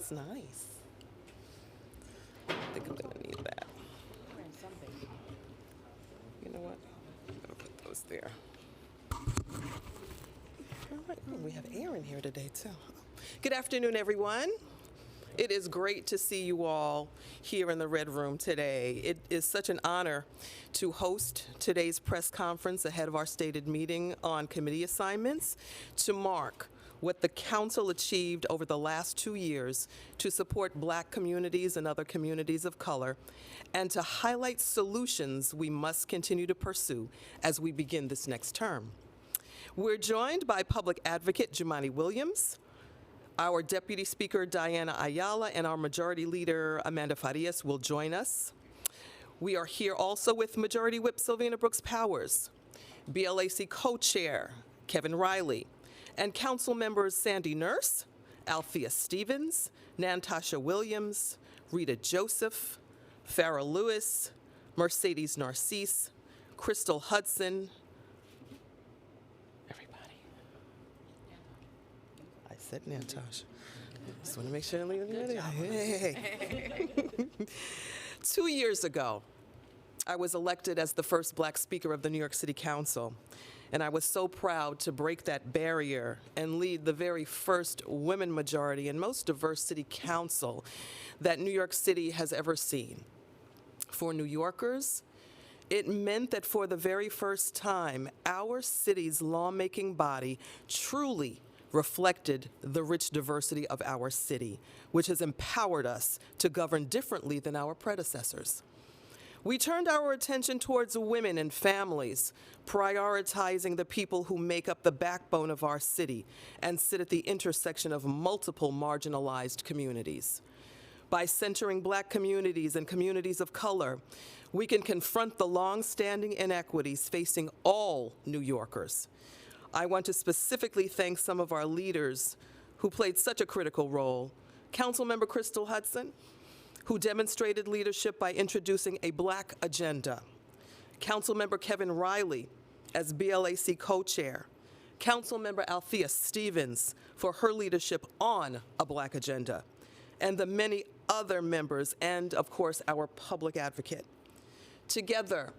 That's nice. I think I'm gonna need that. You know what? I'm gonna put those there. All right, oh, we have Aaron here today too. Good afternoon, everyone. It is great to see you all here in the Red Room today. It is such an honor to host today's press conference ahead of our stated meeting on committee assignments to mark what the council achieved over the last 2 years to support Black communities and other communities of color, and to highlight solutions we must continue to pursue as we begin this next term. We're joined by Public Advocate Jumaane Williams, our Deputy Speaker Diana Ayala, and our Majority Leader Amanda Farias will join us. We are here also with Majority Whip Sylvina Brooks Powers, BLAC Co-Chair Kevin Riley, and Council Members Sandy Nurse, Althea Stevens, Nantasha Williams, Rita Joseph, Farah Lewis, Mercedes Narcisse, Crystal Hudson. Everybody. I said Nantasha. Just want to make sure I'm ready. Hey. 2 years ago, I was elected as the first Black Speaker of the New York City Council, and I was so proud to break that barrier and lead the very first women majority and most diverse city council that New York City has ever seen. For New Yorkers, it meant that for the very first time, our city's lawmaking body truly reflected the rich diversity of our city, which has empowered us to govern differently than our predecessors. We turned our attention towards women and families, prioritizing the people who make up the backbone of our city and sit at the intersection of multiple marginalized communities. By centering Black communities and communities of color, we can confront the long-standing inequities facing all New Yorkers. I want to specifically thank some of our leaders who played such a critical role. Councilmember Crystal Hudson, who demonstrated leadership by introducing a Black agenda. Councilmember Kevin Riley as BLAC co-chair. Councilmember Althea Stevens for her leadership on a Black agenda. And the many other members, and of course, our public advocate. Together,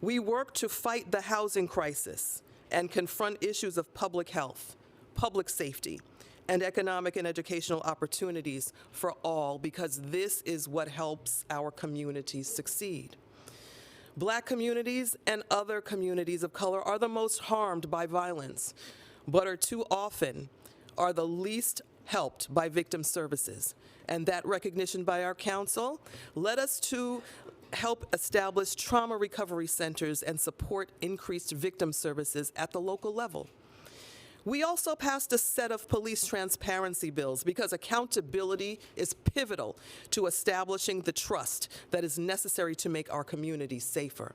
we work to fight the housing crisis and confront issues of public health, public safety, and economic and educational opportunities for all, because this is what helps our communities succeed. Black communities and other communities of color are the most harmed by violence, but are too often are the least helped by victim services. And that recognition by our council led us to help establish trauma recovery centers and support increased victim services at the local level. We also passed a set of police transparency bills because accountability is pivotal to establishing the trust that is necessary to make our communities safer.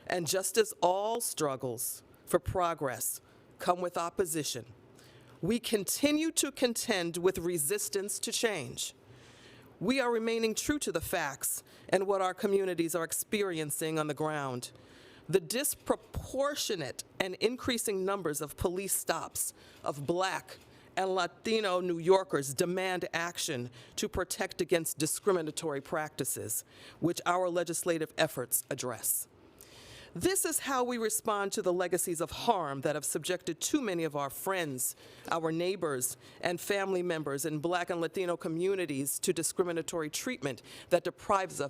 And just as all struggles for progress come with opposition, we continue to contend with resistance to change. We are remaining true to the facts and what our communities are experiencing on the ground. The disproportionate and increasing numbers of police stops of Black and Latino New Yorkers demand action to protect against discriminatory practices, which our legislative efforts address. This is how we respond to the legacies of harm that have subjected too many of our friends, our neighbors, and family members in Black and Latino communities to discriminatory treatment that deprives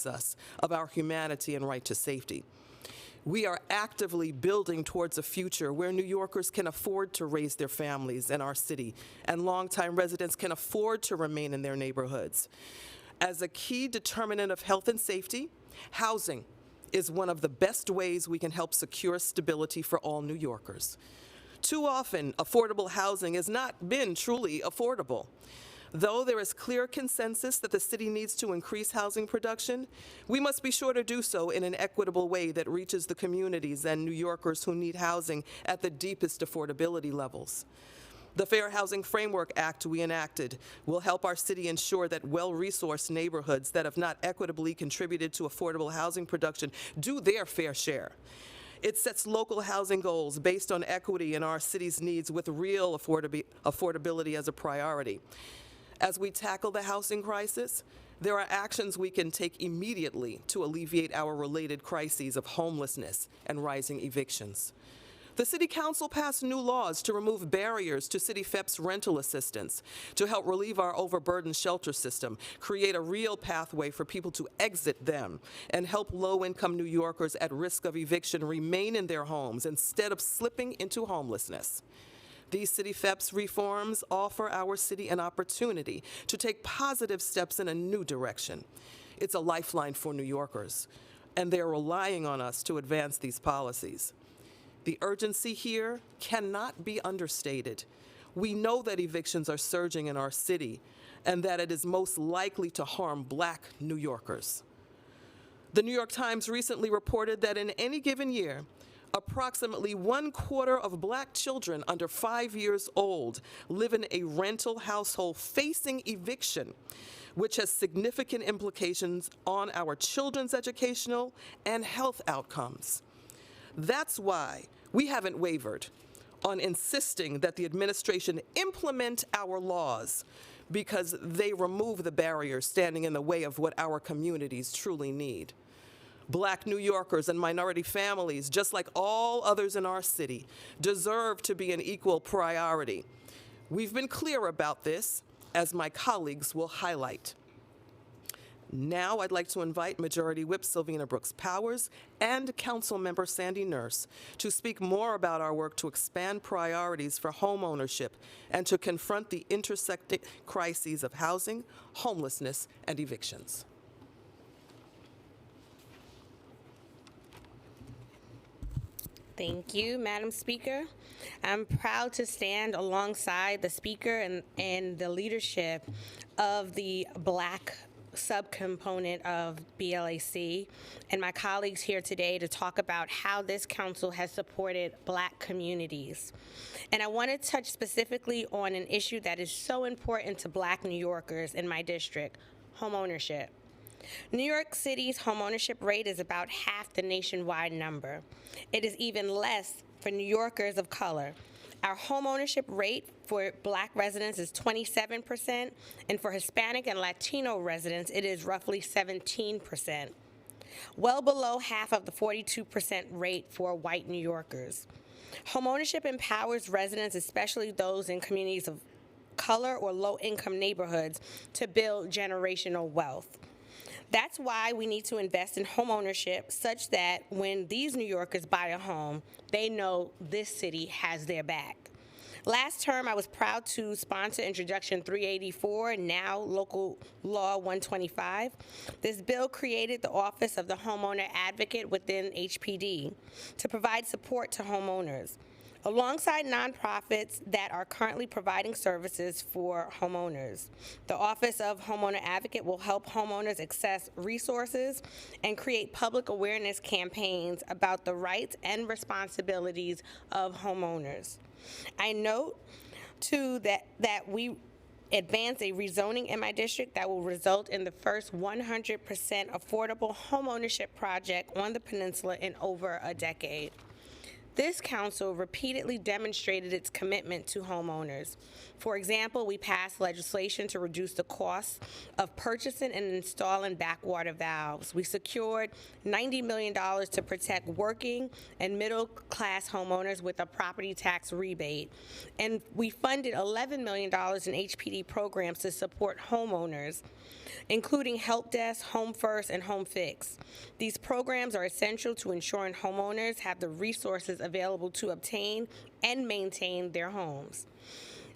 us of our humanity and right to safety. We are actively building towards a future where New Yorkers can afford to raise their families in our city, and longtime residents can afford to remain in their neighborhoods. As a key determinant of health and safety, housing is one of the best ways we can help secure stability for all New Yorkers. Too often, affordable housing has not been truly affordable. Though there is clear consensus that the city needs to increase housing production, we must be sure to do so in an equitable way that reaches the communities and New Yorkers who need housing at the deepest affordability levels. The Fair Housing Framework Act we enacted will help our city ensure that well-resourced neighborhoods that have not equitably contributed to affordable housing production do their fair share. It sets local housing goals based on equity in our city's needs with real affordability as a priority. As we tackle the housing crisis, there are actions we can take immediately to alleviate our related crises of homelessness and rising evictions. The City Council passed new laws to remove barriers to City FEP's rental assistance, to help relieve our overburdened shelter system, create a real pathway for people to exit them, and help low-income New Yorkers at risk of eviction remain in their homes instead of slipping into homelessness. These City FEP's reforms offer our city an opportunity to take positive steps in a new direction. It's a lifeline for New Yorkers, and they're relying on us to advance these policies. The urgency here cannot be understated. We know that evictions are surging in our city and that it is most likely to harm Black New Yorkers. The New York Times recently reported that in any given year, approximately 1/4 of Black children under 5 years old live in a rental household facing eviction, which has significant implications on our children's educational and health outcomes. That's why we haven't wavered on insisting that the administration implement our laws, because they remove the barriers standing in the way of what our communities truly need. Black New Yorkers and minority families, just like all others in our city, deserve to be an equal priority. We've been clear about this, as my colleagues will highlight. Now I'd like to invite Majority Whip Sylvina Brooks Powers and Councilmember Sandy Nurse to speak more about our work to expand priorities for home ownership and to confront the intersecting crises of housing, homelessness, and evictions. Thank you, Madam Speaker. I'm proud to stand alongside the Speaker and the leadership of the Black subcomponent of BLAC and my colleagues here today to talk about how this council has supported Black communities. And I want to touch specifically on an issue that is so important to Black New Yorkers in my district, homeownership. New York City's homeownership rate is about half the nationwide number. It is even less for New Yorkers of color. Our homeownership rate for Black residents is 27%, and for Hispanic and Latino residents, it is roughly 17%, well below half of the 42% rate for white New Yorkers. Homeownership empowers residents, especially those in communities of color or low-income neighborhoods, to build generational wealth. That's why we need to invest in homeownership such that when these New Yorkers buy a home, they know this city has their back. Last term, I was proud to sponsor Introduction 384, now Local Law 125. This bill created the Office of the Homeowner Advocate within HPD to provide support to homeowners, alongside nonprofits that are currently providing services for homeowners. The Office of Homeowner Advocate will help homeowners access resources and create public awareness campaigns about the rights and responsibilities of homeowners. I note, too, that we advance a rezoning in my district that will result in the first 100% affordable homeownership project on the peninsula in over a decade. This council repeatedly demonstrated its commitment to homeowners. For example, we passed legislation to reduce the cost of purchasing and installing backwater valves. We secured $90 million to protect working and middle-class homeowners with a property tax rebate. And we funded $11 million in HPD programs to support homeowners, including Help Desk, Home First, and Home Fix. These programs are essential to ensuring homeowners have the resources available to obtain and maintain their homes.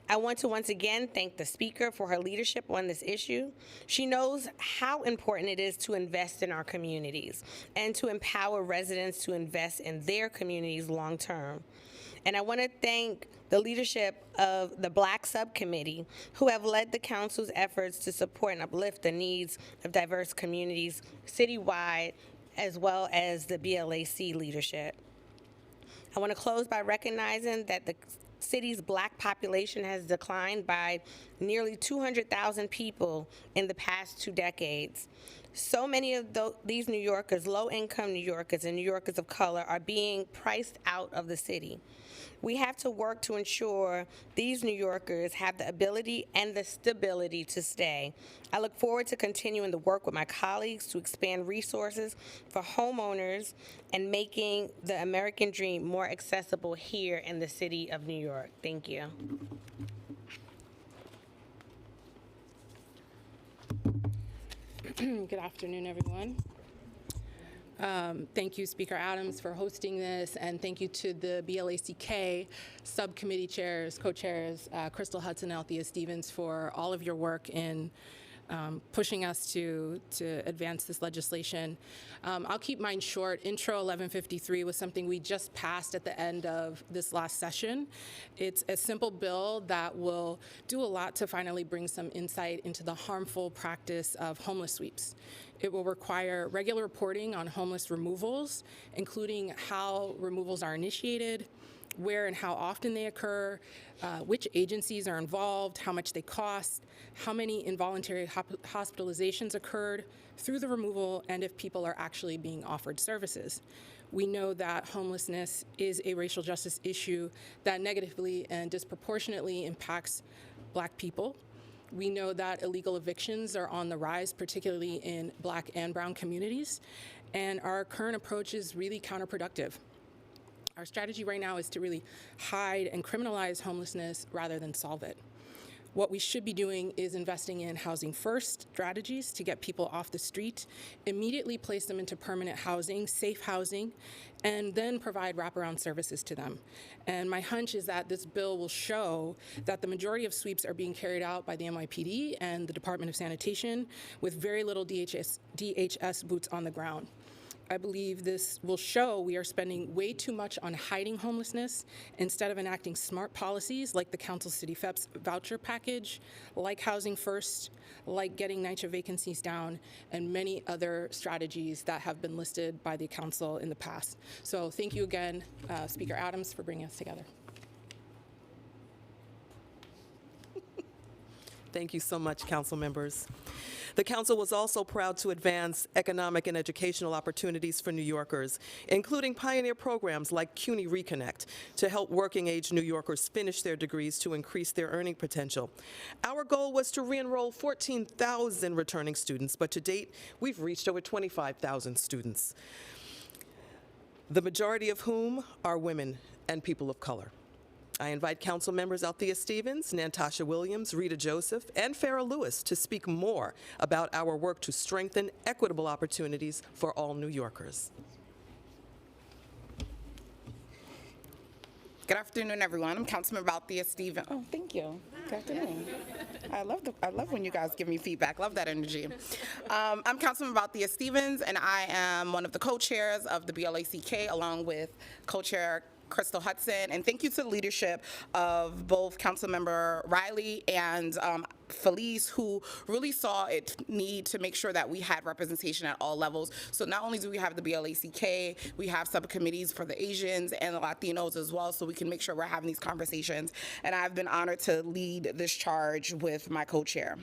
I want to once again thank the Speaker for her leadership on this issue. She knows how important it is to invest in our communities and to empower residents to invest in their communities long term. And I want to thank the leadership of the Black Subcommittee, who have led the Council's efforts to support and uplift the needs of diverse communities citywide, as well as the BLAC leadership. I want to close by recognizing that the city's Black population has declined by nearly 200,000 people in the past 2 decades. So many of these New Yorkers, low-income New Yorkers and New Yorkers of color, are being priced out of the city. We have to work to ensure these New Yorkers have the ability and the stability to stay. I look forward to continuing the work with my colleagues to expand resources for homeowners and making the American dream more accessible here in the city of New York. Thank you. Good afternoon, everyone. Thank you, Speaker Adams, for hosting this, and thank you to the BLACK subcommittee chairs, co-chairs, Crystal Hudson and Althea Stevens, for all of your work in pushing us to advance this legislation. I'll keep mine short. Intro 1153 was something we just passed at the end of this last session. It's a simple bill that will do a lot to finally bring some insight into the harmful practice of homeless sweeps. It will require regular reporting on homeless removals, including how removals are initiated, where and how often they occur, which agencies are involved, how much they cost, how many involuntary hospitalizations occurred through the removal, and if people are actually being offered services. We know that homelessness is a racial justice issue that negatively and disproportionately impacts Black people. We know that illegal evictions are on the rise, particularly in Black and brown communities, and our current approach is really counterproductive. Our strategy right now is to really hide and criminalize homelessness rather than solve it. What we should be doing is investing in housing first strategies to get people off the street, immediately place them into permanent housing, safe housing, and then provide wraparound services to them. And my hunch is that this bill will show that the majority of sweeps are being carried out by the NYPD and the Department of Sanitation with very little DHS boots on the ground. I believe this will show we are spending way too much on hiding homelessness instead of enacting smart policies like the Council City FEP's voucher package, like Housing First, like getting NYCHA vacancies down, and many other strategies that have been listed by the Council in the past. So thank you again, Speaker Adams, for bringing us together. Thank you so much, council members. The council was also proud to advance economic and educational opportunities for New Yorkers, including pioneer programs like CUNY Reconnect to help working-age New Yorkers finish their degrees to increase their earning potential. Our goal was to re-enroll 14,000 returning students, but to date, we've reached over 25,000 students, the majority of whom are women and people of color. I invite council members Althea Stevens, Natasha Williams, Rita Joseph, and Farrah Lewis to speak more about our work to strengthen equitable opportunities for all New Yorkers. Good afternoon, everyone. I'm Councilmember Althea Stevens. Oh, thank you. Good afternoon. I love when you guys give me feedback. Love that energy. I'm Councilmember Althea Stevens, and I am one of the co-chairs of the BLACK, along with co-chair Crystal Hudson, and thank you to the leadership of both Councilmember Riley and Felice, who really saw it need to make sure that we had representation at all levels. So not only do we have the BLACK, we have subcommittees for the Asians and the Latinos as well, so we can make sure we're having these conversations. And I've been honored to lead this charge with my co-chair.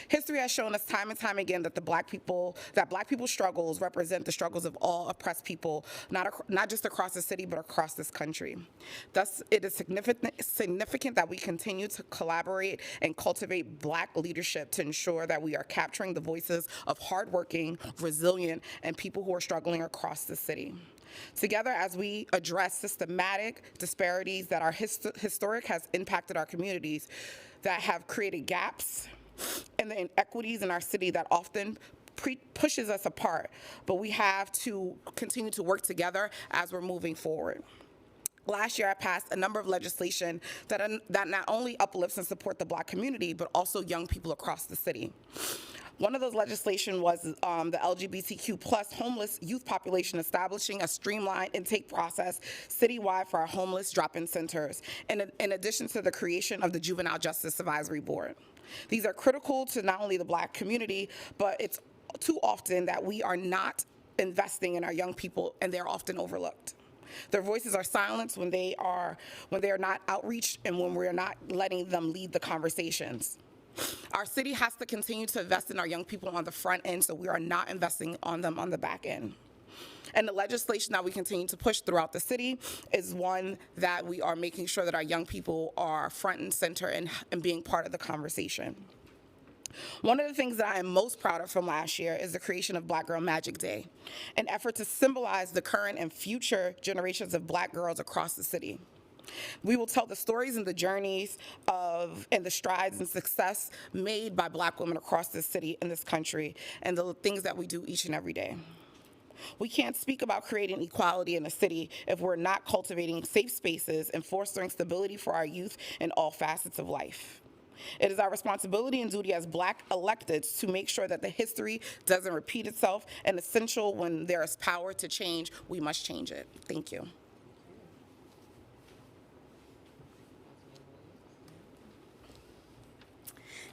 History has shown us time and time again that Black people's struggles represent the struggles of all oppressed people, not just across the city, but across this country. Thus, it is significant that we continue to collaborate and cultivate Black leadership to ensure that we are capturing the voices of hardworking, resilient, and people who are struggling across the city. Together, as we address systematic disparities that are historic has impacted our communities, that have created gaps and the inequities in our city that often pushes us apart, but we have to continue to work together as we're moving forward. Last year, I passed a number of legislation that not only uplifts and support the Black community, but also young people across the city. One of those legislation was the LGBTQ+ homeless youth population, establishing a streamlined intake process citywide for our homeless drop-in centers, in addition to the creation of the Juvenile Justice Advisory Board. These are critical to not only the Black community, but it's too often that we are not investing in our young people, and they're often overlooked. Their voices are silenced when they are not outreached and when we're not letting them lead the conversations. Our city has to continue to invest in our young people on the front end, so we are not investing on them on the back end. And the legislation that we continue to push throughout the city is one that we are making sure that our young people are front and center and being part of the conversation. One of the things that I am most proud of from last year is the creation of Black Girl Magic Day, an effort to symbolize the current and future generations of Black girls across the city. We will tell the stories and the journeys and the strides and success made by Black women across this city and this country, and the things that we do each and every day. We can't speak about creating equality in a city if we're not cultivating safe spaces and fostering stability for our youth in all facets of life. It is our responsibility and duty as Black electeds to make sure that the history doesn't repeat itself, and essential when there is power to change, we must change it. Thank you.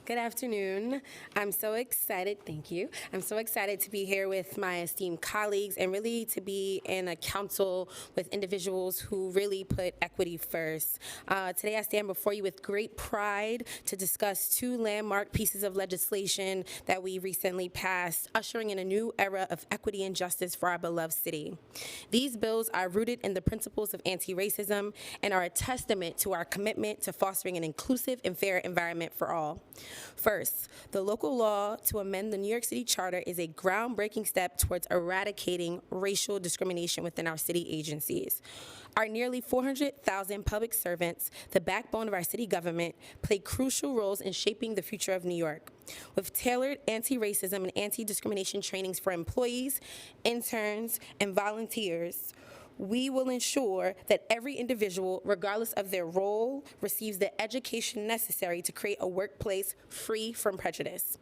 Good afternoon. I'm so excited, thank you. I'm so excited to be here with my esteemed colleagues and really to be in a council with individuals who really put equity first. Today I stand before you with great pride to discuss two landmark pieces of legislation that we recently passed, ushering in a new era of equity and justice for our beloved city. These bills are rooted in the principles of anti-racism and are a testament to our commitment to fostering an inclusive and fair environment for all. First, the local law to amend the New York City Charter is a groundbreaking step towards eradicating racial discrimination within our city agencies. Our nearly 400,000 public servants, the backbone of our city government, play crucial roles in shaping the future of New York. With tailored anti-racism and anti-discrimination trainings for employees, interns, and volunteers, we will ensure that every individual, regardless of their role, receives the education necessary to create a workplace free from prejudice.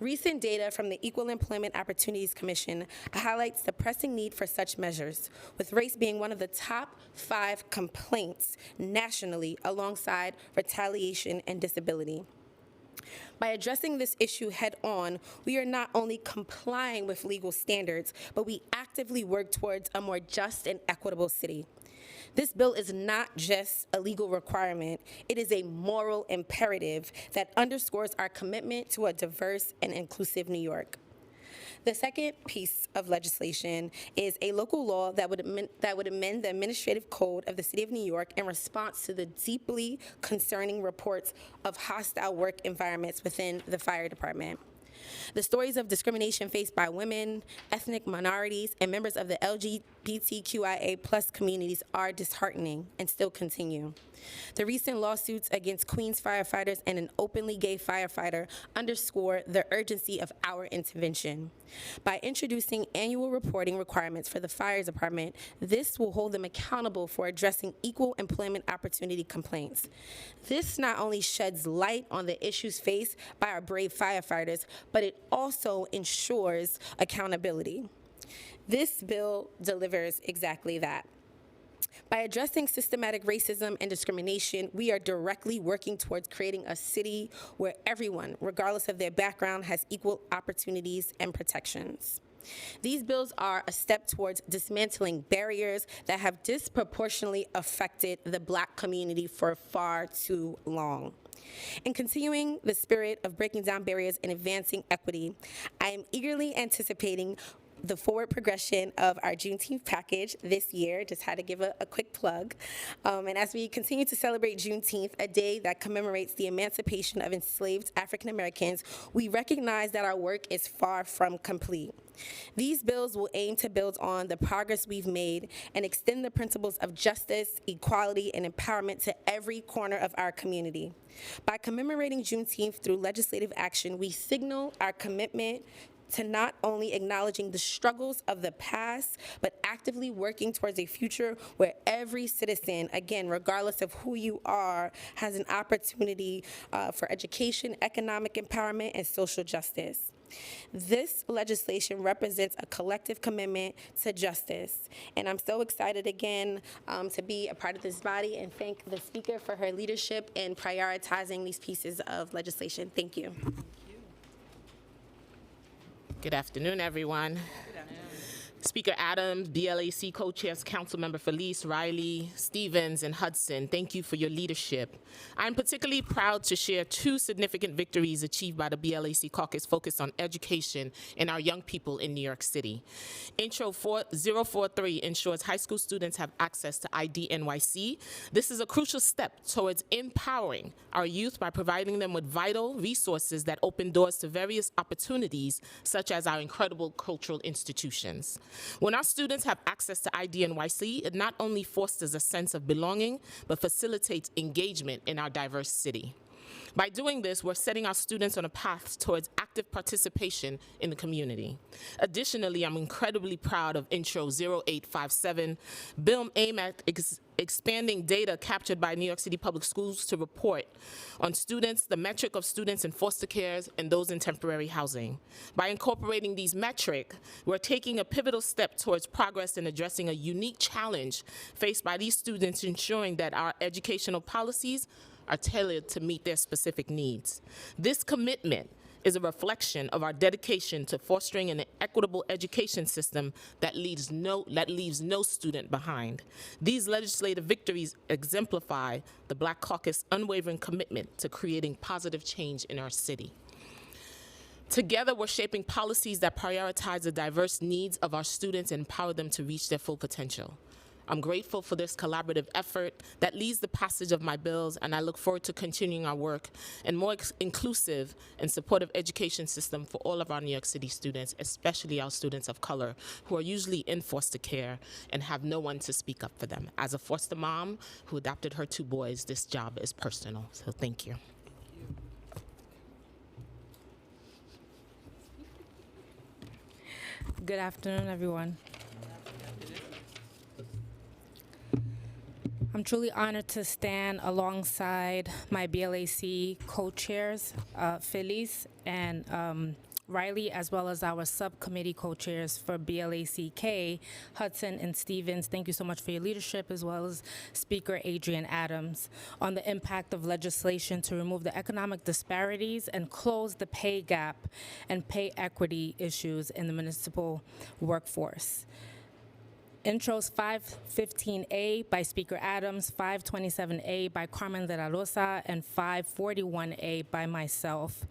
Recent data from the Equal Employment Opportunities Commission highlights the pressing need for such measures, with race being one of the top 5 complaints nationally alongside retaliation and disability. By addressing this issue head-on, we are not only complying with legal standards, but we actively work towards a more just and equitable city. This bill is not just a legal requirement, it is a moral imperative that underscores our commitment to a diverse and inclusive New York. The second piece of legislation is a local law that would amend the administrative code of the City of New York in response to the deeply concerning reports of hostile work environments within the fire department. The stories of discrimination faced by women, ethnic minorities, and members of the LGBTQIA+ communities are disheartening and still continue. The recent lawsuits against Queens firefighters and an openly gay firefighter underscore the urgency of our intervention. By introducing annual reporting requirements for the fire department, this will hold them accountable for addressing equal employment opportunity complaints. This not only sheds light on the issues faced by our brave firefighters, but it also ensures accountability. This bill delivers exactly that. By addressing systematic racism and discrimination, we are directly working towards creating a city where everyone, regardless of their background, has equal opportunities and protections. These bills are a step towards dismantling barriers that have disproportionately affected the Black community for far too long. In continuing the spirit of breaking down barriers and advancing equity, I am eagerly anticipating the forward progression of our Juneteenth package this year. Just had to give a quick plug. And as we continue to celebrate Juneteenth, a day that commemorates the emancipation of enslaved African Americans, we recognize that our work is far from complete. These bills will aim to build on the progress we've made and extend the principles of justice, equality, and empowerment to every corner of our community. By commemorating Juneteenth through legislative action, we signal our commitment to not only acknowledging the struggles of the past, but actively working towards a future where every citizen, again, regardless of who you are, has an opportunity for education, economic empowerment, and social justice. This legislation represents a collective commitment to justice, and I'm so excited again to be a part of this body and thank the Speaker for her leadership in prioritizing these pieces of legislation. Thank you. Good afternoon, everyone. Speaker Adams, BLAC co-chairs, Councilmember Felice, Riley, Stevens, and Hudson, thank you for your leadership. I'm particularly proud to share two significant victories achieved by the BLAC caucus focused on education and our young people in New York City. Intro 043 ensures high school students have access to ID NYC. This is a crucial step towards empowering our youth by providing them with vital resources that open doors to various opportunities, such as our incredible cultural institutions. When our students have access to ID NYC, it not only fosters a sense of belonging, but facilitates engagement in our diverse city. By doing this, we're setting our students on a path towards active participation in the community. Additionally, I'm incredibly proud of Intro 0857, bill aimed at expanding data captured by New York City Public Schools to report on students, the metric of students in foster care and those in temporary housing. By incorporating these metrics, we're taking a pivotal step towards progress in addressing a unique challenge faced by these students, ensuring that our educational policies are tailored to meet their specific needs. This commitment is a reflection of our dedication to fostering an equitable education system that leaves no student behind. These legislative victories exemplify the Black Caucus' unwavering commitment to creating positive change in our city. Together, we're shaping policies that prioritize the diverse needs of our students and empower them to reach their full potential. I'm grateful for this collaborative effort that leads the passage of my bills, and I look forward to continuing our work and more inclusive and supportive education system for all of our New York City students, especially our students of color who are usually in foster care and have no one to speak up for them. As a foster mom who adopted her 2 boys, this job is personal, so thank you. Good afternoon, everyone. I'm truly honored to stand alongside my BLAC co-chairs, Felice and Riley, as well as our subcommittee co-chairs for BLACK, Hudson and Stevens. Thank you so much for your leadership, as well as Speaker Adrian Adams, on the impact of legislation to remove the economic disparities and close the pay gap and pay equity issues in the municipal workforce. Intros 515A by Speaker Adams, 527A by Carmen de la Rosa, and 541A by myself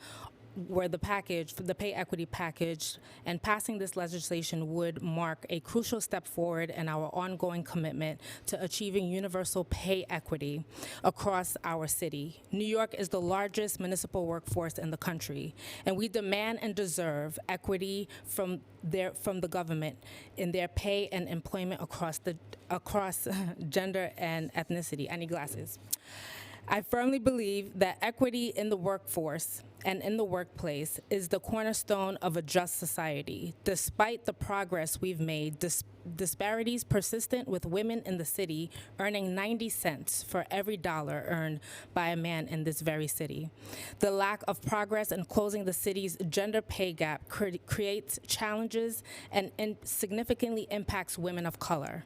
were the package, the pay equity package, and passing this legislation would mark a crucial step forward in our ongoing commitment to achieving universal pay equity across our city. New York is the largest municipal workforce in the country, and we demand and deserve equity from the government in their pay and employment across gender and ethnicity. I need glasses. I firmly believe that equity in the workforce and in the workplace is the cornerstone of a just society. Despite the progress we've made, disparities persistent, with women in the city earning 90 cents for every dollar earned by a man in this very city. The lack of progress in closing the city's gender pay gap creates challenges and significantly impacts women of color.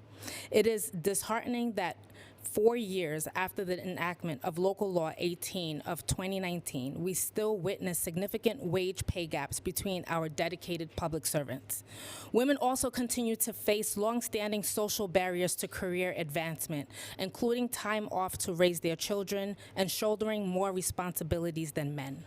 It is disheartening that 4 years after the enactment of Local Law 18 of 2019, we still witness significant wage pay gaps between our dedicated public servants. Women also continue to face longstanding social barriers to career advancement, including time off to raise their children and shouldering more responsibilities than men.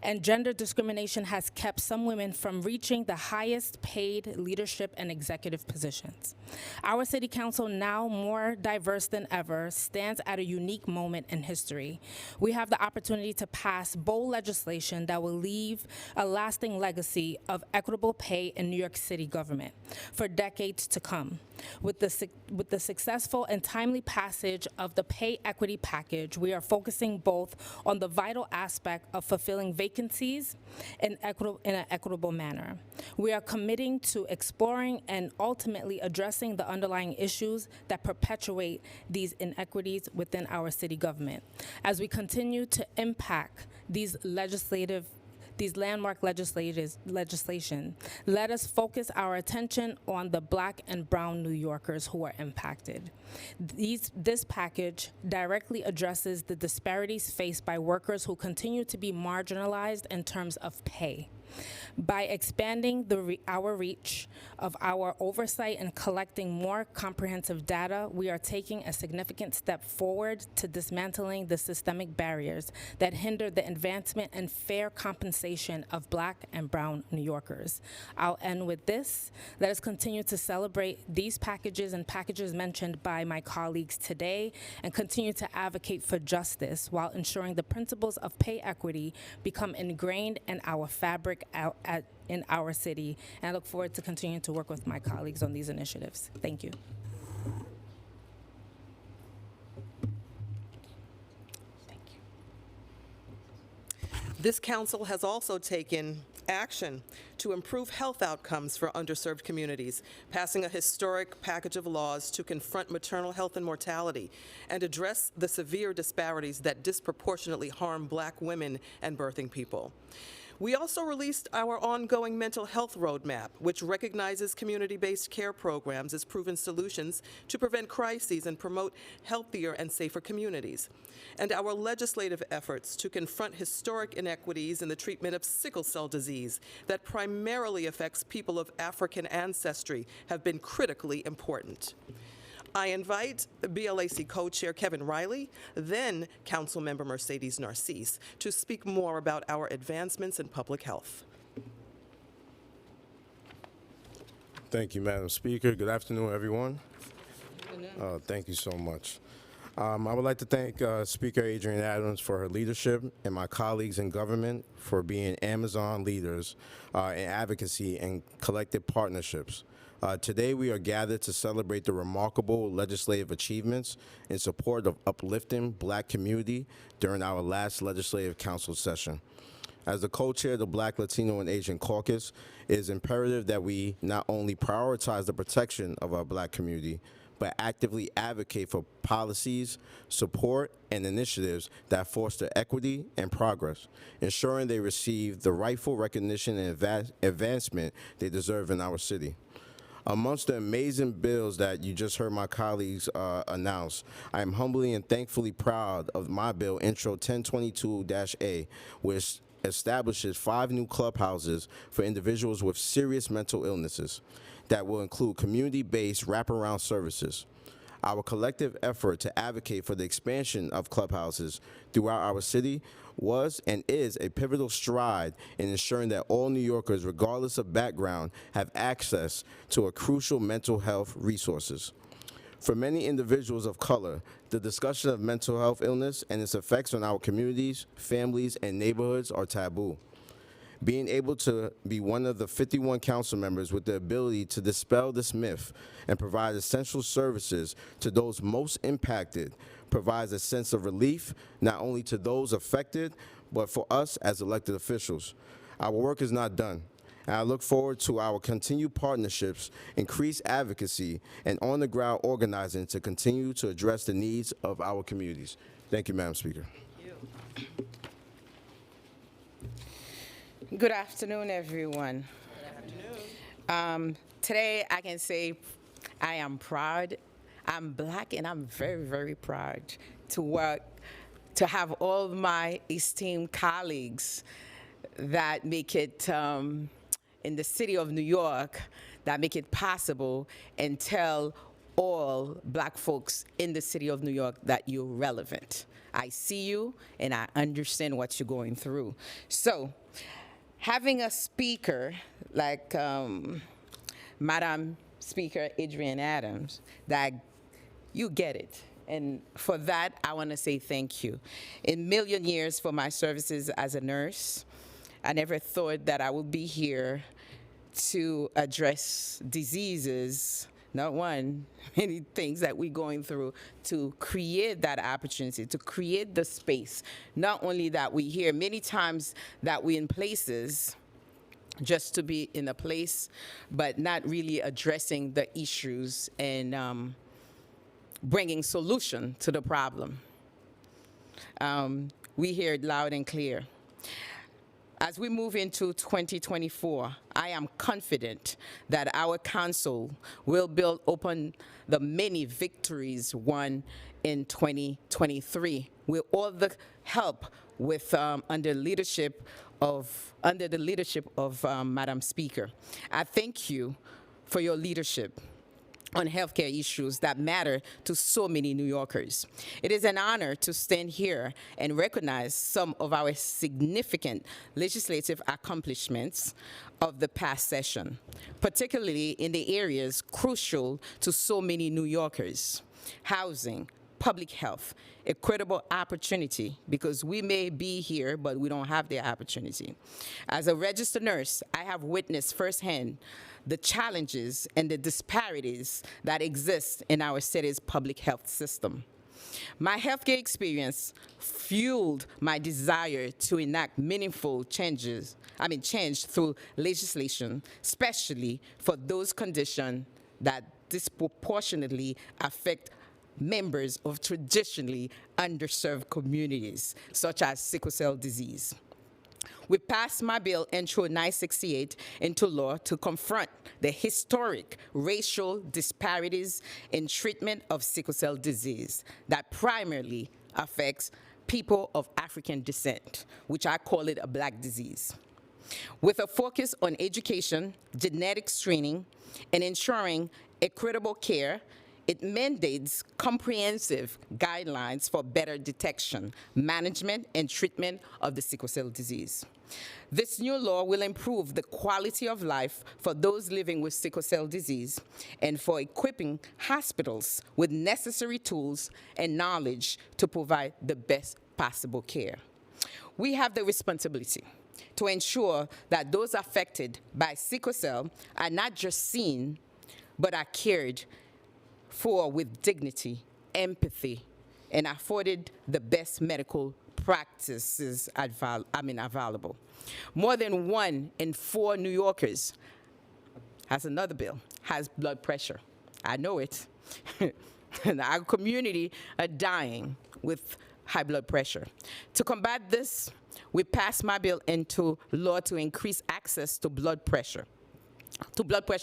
And gender discrimination has kept some women from reaching the highest paid leadership and executive positions. Our city council, now more diverse than ever, stands at a unique moment in history. We have the opportunity to pass bold legislation that will leave a lasting legacy of equitable pay in New York City government for decades to come. With the successful and timely passage of the pay equity package, we are focusing both on the vital aspect of fulfilling vacancies in an equitable manner. We are committing to exploring and ultimately addressing the underlying issues that perpetuate these inequities within our city government. As we continue to impact these landmark legislation, let us focus our attention on the Black and brown New Yorkers who are impacted. This package directly addresses the disparities faced by workers who continue to be marginalized in terms of pay. By expanding our reach of our oversight and collecting more comprehensive data, we are taking a significant step forward to dismantling the systemic barriers that hinder the advancement and fair compensation of Black and brown New Yorkers. I'll end with this. Let us continue to celebrate these packages and packages mentioned by my colleagues today and continue to advocate for justice while ensuring the principles of pay equity become ingrained in our fabric in our city. And I look forward to continuing to work with my colleagues on these initiatives. Thank you. This council has also taken action to improve health outcomes for underserved communities, passing a historic package of laws to confront maternal health and mortality and address the severe disparities that disproportionately harm Black women and birthing people. We also released our ongoing mental health roadmap, which recognizes community-based care programs as proven solutions to prevent crises and promote healthier and safer communities, and our legislative efforts to confront historic inequities in the treatment of sickle cell disease that primarily affects people of African ancestry have been critically important. I invite BLAC co-chair Kevin Riley, then Councilmember Mercedes Narcisse, to speak more about our advancements in public health. Thank you, Madam Speaker. Good afternoon, everyone. Thank you so much. I would like to thank Speaker Adrienne Adams for her leadership and my colleagues in government for being Amazon leaders in advocacy and collective partnerships. Today, we are gathered to celebrate the remarkable legislative achievements in support of uplifting Black community during our last Legislative Council session. As the co-chair of the Black, Latino, and Asian Caucus, it is imperative that we not only prioritize the protection of our Black community, but actively advocate for policies, support, and initiatives that foster equity and progress, ensuring they receive the rightful recognition and advancement they deserve in our city. Amongst the amazing bills that you just heard my colleagues announce, I am humbly and thankfully proud of my bill, Intro 1022-A, which establishes 5 new clubhouses for individuals with serious mental illnesses that will include community-based wraparound services. Our collective effort to advocate for the expansion of clubhouses throughout our city was and is a pivotal stride in ensuring that all New Yorkers, regardless of background, have access to a crucial mental health resources. For many individuals of color, the discussion of mental health illness and its effects on our communities, families, and neighborhoods are taboo. Being able to be one of the 51 council members with the ability to dispel this myth and provide essential services to those most impacted provides a sense of relief, not only to those affected, but for us as elected officials. Our work is not done, and I look forward to our continued partnerships, increased advocacy, and on-the-ground organizing to continue to address the needs of our communities. Thank you, Madam Speaker. Good afternoon, everyone. Today, I can say I am proud. I'm Black, and I'm very, very proud to work, to have all my esteemed colleagues that make it in the city of New York, that make it possible and tell all Black folks in the city of New York that you're relevant. I see you, and I understand what you're going through. So, having a speaker like Madam Speaker Adrienne Adams, that you get it. And for that, I want to say thank you. In million years for my services as a nurse, I never thought that I would be here to address diseases, not one, many things that we're going through, to create that opportunity, to create the space. Not only that we hear, many times that we're in places just to be in a place, but not really addressing the issues and bringing solution to the problem. We hear it loud and clear. As we move into 2024, I am confident that our council will build upon the many victories won in 2023 with all the help with under the leadership of Madam Speaker. I thank you for your leadership on healthcare issues that matter to so many New Yorkers. It is an honor to stand here and recognize some of our significant legislative accomplishments of the past session, particularly in the areas crucial to so many New Yorkers: housing, public health, equitable opportunity, because we may be here, but we don't have the opportunity. As a registered nurse, I have witnessed firsthand the challenges and the disparities that exist in our city's public health system. My healthcare experience fueled my desire to enact meaningful change through legislation, especially for those conditions that disproportionately affect members of traditionally underserved communities, such as sickle cell disease. We passed my bill, Intro 968, into law to confront the historic racial disparities in treatment of sickle cell disease that primarily affects people of African descent, which I call it a black disease. With a focus on education, genetic screening, and ensuring equitable care, it mandates comprehensive guidelines for better detection, management, and treatment of the sickle cell disease. This new law will improve the quality of life for those living with sickle cell disease and for equipping hospitals with necessary tools and knowledge to provide the best possible care. We have the responsibility to ensure that those affected by sickle cell are not just seen, but are cared for with dignity, empathy, and afforded the best medical practices available. More than 1 in 4 New Yorkers, has another bill, has blood pressure. I know it. And our community are dying with high blood pressure. To combat this, we passed my bill into law to increase access to blood pressure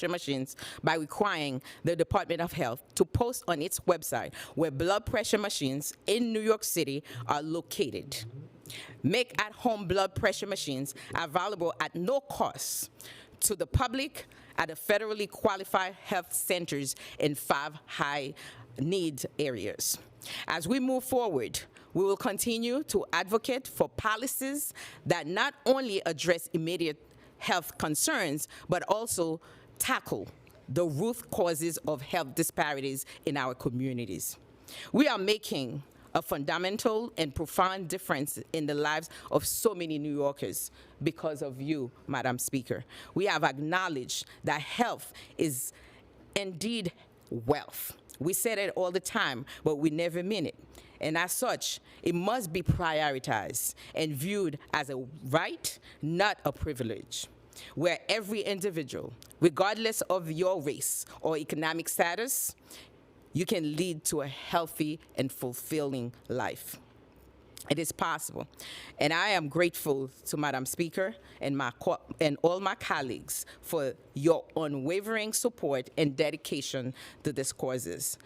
machines by requiring the Department of Health to post on its website where blood pressure machines in New York City are located. Make at-home blood pressure machines available at no cost to the public at the federally qualified health centers in 5 high-need areas. As we move forward, we will continue to advocate for policies that not only address immediate health concerns, but also tackle the root causes of health disparities in our communities. We are making a fundamental and profound difference in the lives of so many New Yorkers because of you, Madam Speaker. We have acknowledged that health is indeed wealth. We say it all the time, but we never mean it. And as such, it must be prioritized and viewed as a right, not a privilege, where every individual, regardless of your race or economic status, you can lead to a healthy and fulfilling life. It is possible. And I am grateful to Madam Speaker and all my colleagues for your unwavering support and dedication to these causes.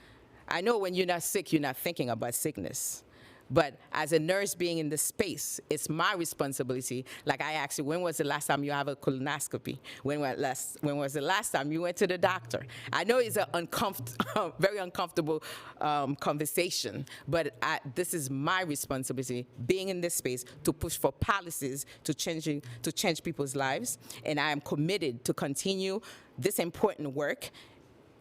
I know when you're not sick, you're not thinking about sickness. But as a nurse being in this space, it's my responsibility. Like I asked you, when was the last time you have a colonoscopy? When was the last time you went to the doctor? I know it's a very uncomfortable conversation, but this is my responsibility, being in this space, to push for policies to change people's lives. And I am committed to continue this important work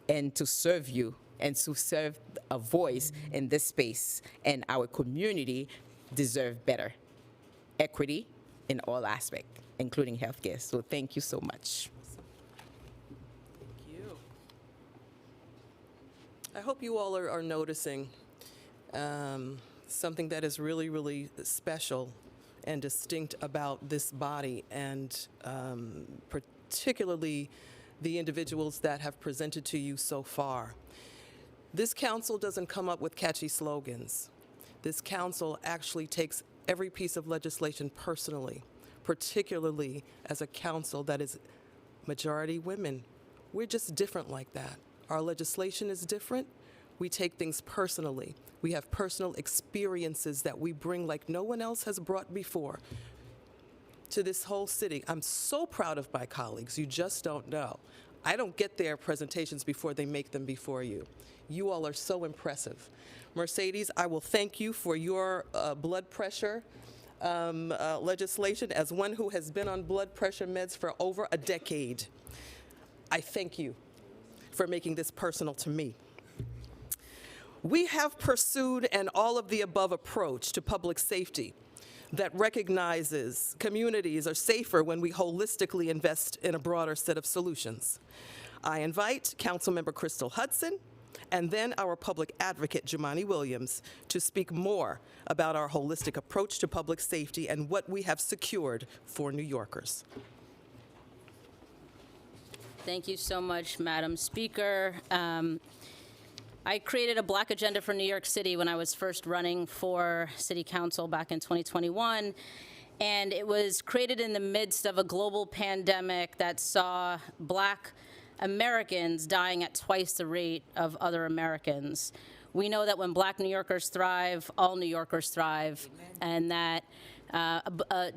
and to serve you and to serve a voice in this space. And our community deserve better equity in all aspects, including healthcare. So thank you so much. Thank you. I hope you all are noticing something that is really, really special and distinct about this body, and particularly the individuals that have presented to you so far. This council doesn't come up with catchy slogans. This council actually takes every piece of legislation personally, particularly as a council that is majority women. We're just different like that. Our legislation is different. We take things personally. We have personal experiences that we bring like no one else has brought before to this whole city. I'm so proud of my colleagues. You just don't know. I don't get their presentations before they make them before you. You all are so impressive. Mercedes, I will thank you for your blood pressure legislation. As one who has been on blood pressure meds for over a decade, I thank you for making this personal to me. We have pursued an all-of-the-above approach to public safety that recognizes communities are safer when we holistically invest in a broader set of solutions. I invite Councilmember Crystal Hudson and then our public advocate, Jumaane Williams, to speak more about our holistic approach to public safety and what we have secured for New Yorkers. Thank you so much, Madam Speaker. I created a Black agenda for New York City when I was first running for City Council back in 2021. And it was created in the midst of a global pandemic that saw Black Americans dying at twice the rate of other Americans. We know that when Black New Yorkers thrive, all New Yorkers thrive, and that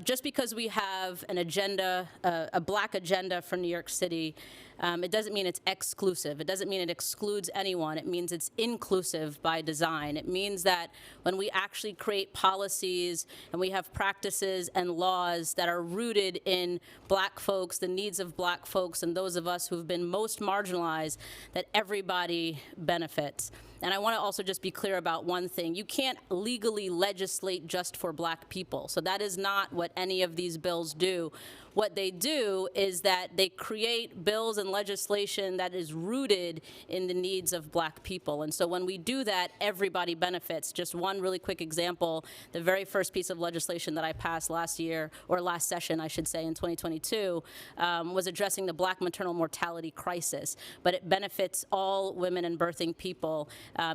just because we have an agenda, a Black agenda for New York City, it doesn't mean it's exclusive. It doesn't mean it excludes anyone. It means it's inclusive by design. It means that when we actually create policies and we have practices and laws that are rooted in Black folks, the needs of Black folks, and those of us who've been most marginalized, that everybody benefits. And I want to also just be clear about one thing. You can't legally legislate just for Black people. So that is not what any of these bills do. What they do is that they create bills and legislation that is rooted in the needs of Black people. And so when we do that, everybody benefits. Just one really quick example, the very first piece of legislation that I passed last year, or last session, I should say, in 2022, was addressing the Black maternal mortality crisis. But it benefits all women and birthing people,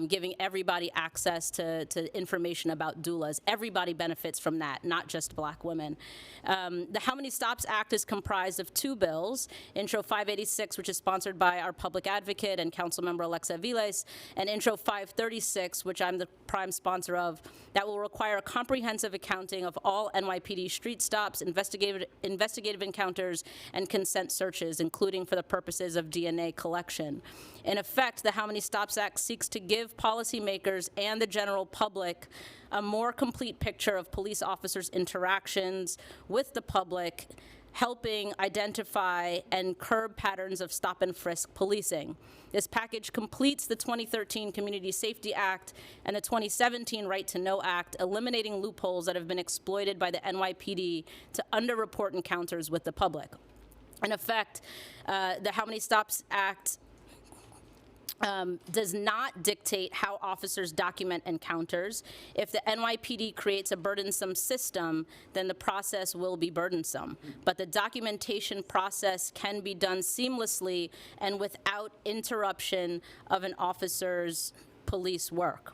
giving everybody access to information about doulas. Everybody benefits from that, not just Black women. The How Many Stops Act is comprised of two bills, Intro 586, which is sponsored by our public advocate and Councilmember Alexa Viles, and Intro 536, which I'm the prime sponsor of, that will require a comprehensive accounting of all NYPD street stops, investigative encounters, and consent searches, including for the purposes of DNA collection. In effect, the How Many Stops Act seeks to give policymakers and the general public a more complete picture of police officers' interactions with the public, helping identify and curb patterns of stop and frisk policing. This package completes the 2013 Community Safety Act and the 2017 Right to Know Act, eliminating loopholes that have been exploited by the NYPD to underreport encounters with the public. In effect, the How Many Stops Act does not dictate how officers document encounters. If the NYPD creates a burdensome system, then the process will be burdensome. But the documentation process can be done seamlessly and without interruption of an officer's police work.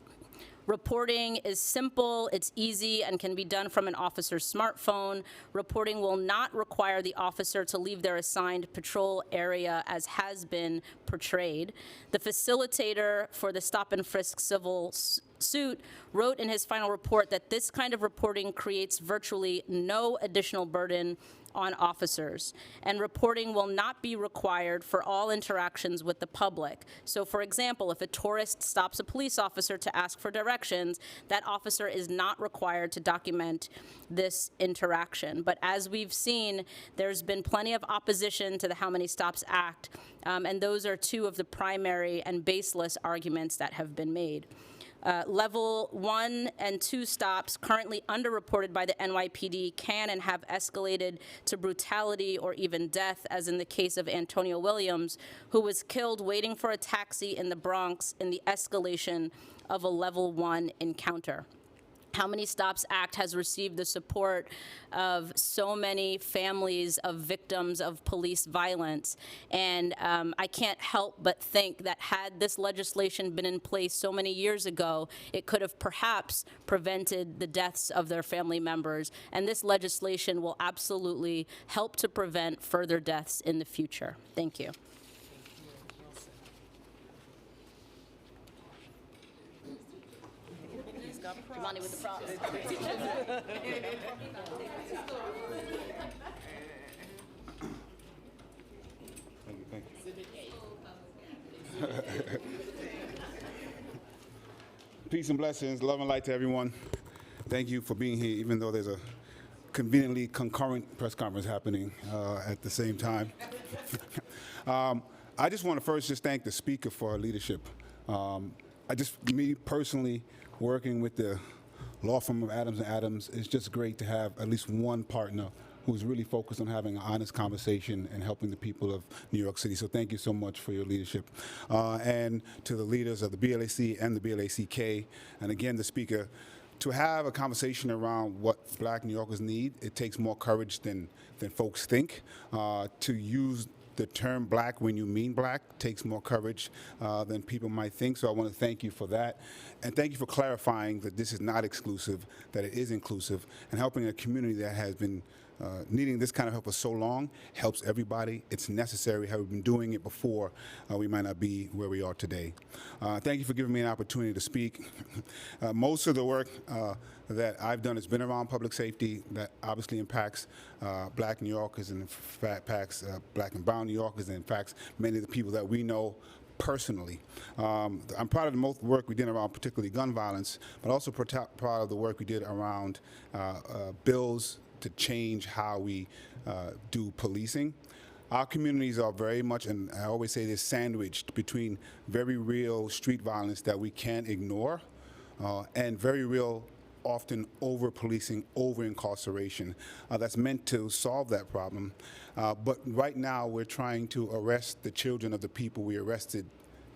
Reporting is simple, it's easy, and can be done from an officer's smartphone. Reporting will not require the officer to leave their assigned patrol area, as has been portrayed. The facilitator for the stop and frisk civil suit wrote in his final report that this kind of reporting creates virtually no additional burden on officers, and reporting will not be required for all interactions with the public. So, for example, if a tourist stops a police officer to ask for directions, that officer is not required to document this interaction. But as we've seen, there's been plenty of opposition to the How Many Stops Act, and those are two of the primary and baseless arguments that have been made. Level 1 and 2 stops currently underreported by the NYPD can and have escalated to brutality or even death, as in the case of Antonio Williams, who was killed waiting for a taxi in the Bronx in the escalation of a level 1 encounter. How Many Stops Act has received the support of so many families of victims of police violence. And I can't help but think that had this legislation been in place so many years ago, it could have perhaps prevented the deaths of their family members. And this legislation will absolutely help to prevent further deaths in the future. Thank you. Jumaane with the props. Thank you. Peace and blessings, love and light to everyone. Thank you for being here, even though there's a conveniently concurrent press conference happening at the same time. I just want to first just thank the speaker for her leadership. Me personally, working with the law firm of Adams & Adams, it's just great to have at least one partner who's really focused on having an honest conversation and helping the people of New York City. So thank you so much for your leadership. And to the leaders of the BLAC and the BLACK, and again, the speaker, to have a conversation around what Black New Yorkers need, it takes more courage than folks think. To use the term black when you mean black takes more courage than people might think. So I want to thank you for that. And thank you for clarifying that this is not exclusive, that it is inclusive, and helping a community that has been needing this kind of help for so long helps everybody. It's necessary. Had we been doing it before, we might not be where we are today. Thank you for giving me an opportunity to speak. Most of the work that I've done has been around public safety that obviously impacts Black New Yorkers and impacts Black and brown New Yorkers and impacts many of the people that we know personally. I'm proud of the most work we did around particularly gun violence, but also proud of the work we did around bills to change how we do policing. Our communities are very much, and I always say this, sandwiched between very real street violence that we can't ignore and very real, often over-policing, over-incarceration that's meant to solve that problem. But right now, we're trying to arrest the children of the people we arrested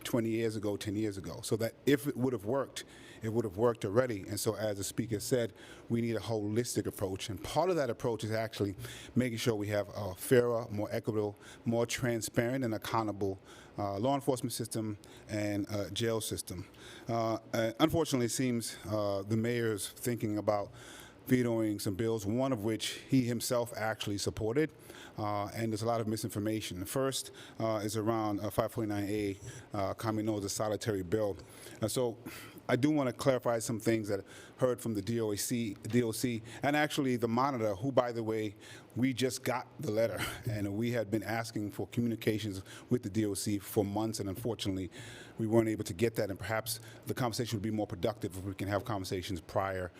20 years ago, 10 years ago, so that if it would have worked, it would have worked already. And so as the speaker said, we need a holistic approach. And part of that approach is actually making sure we have a fairer, more equitable, more transparent and accountable law enforcement system and jail system. Unfortunately, it seems the mayor's thinking about vetoing some bills, one of which he himself actually supported. And there's a lot of misinformation. The first is around 549A, commonly known as the solitary bill. So I do want to clarify some things that I heard from the DOC, and actually the monitor, who, by the way, we just got the letter, and we had been asking for communications with the DOC for months, and unfortunately, we weren't able to get that, and perhaps the conversation would be more productive if we can have conversations prior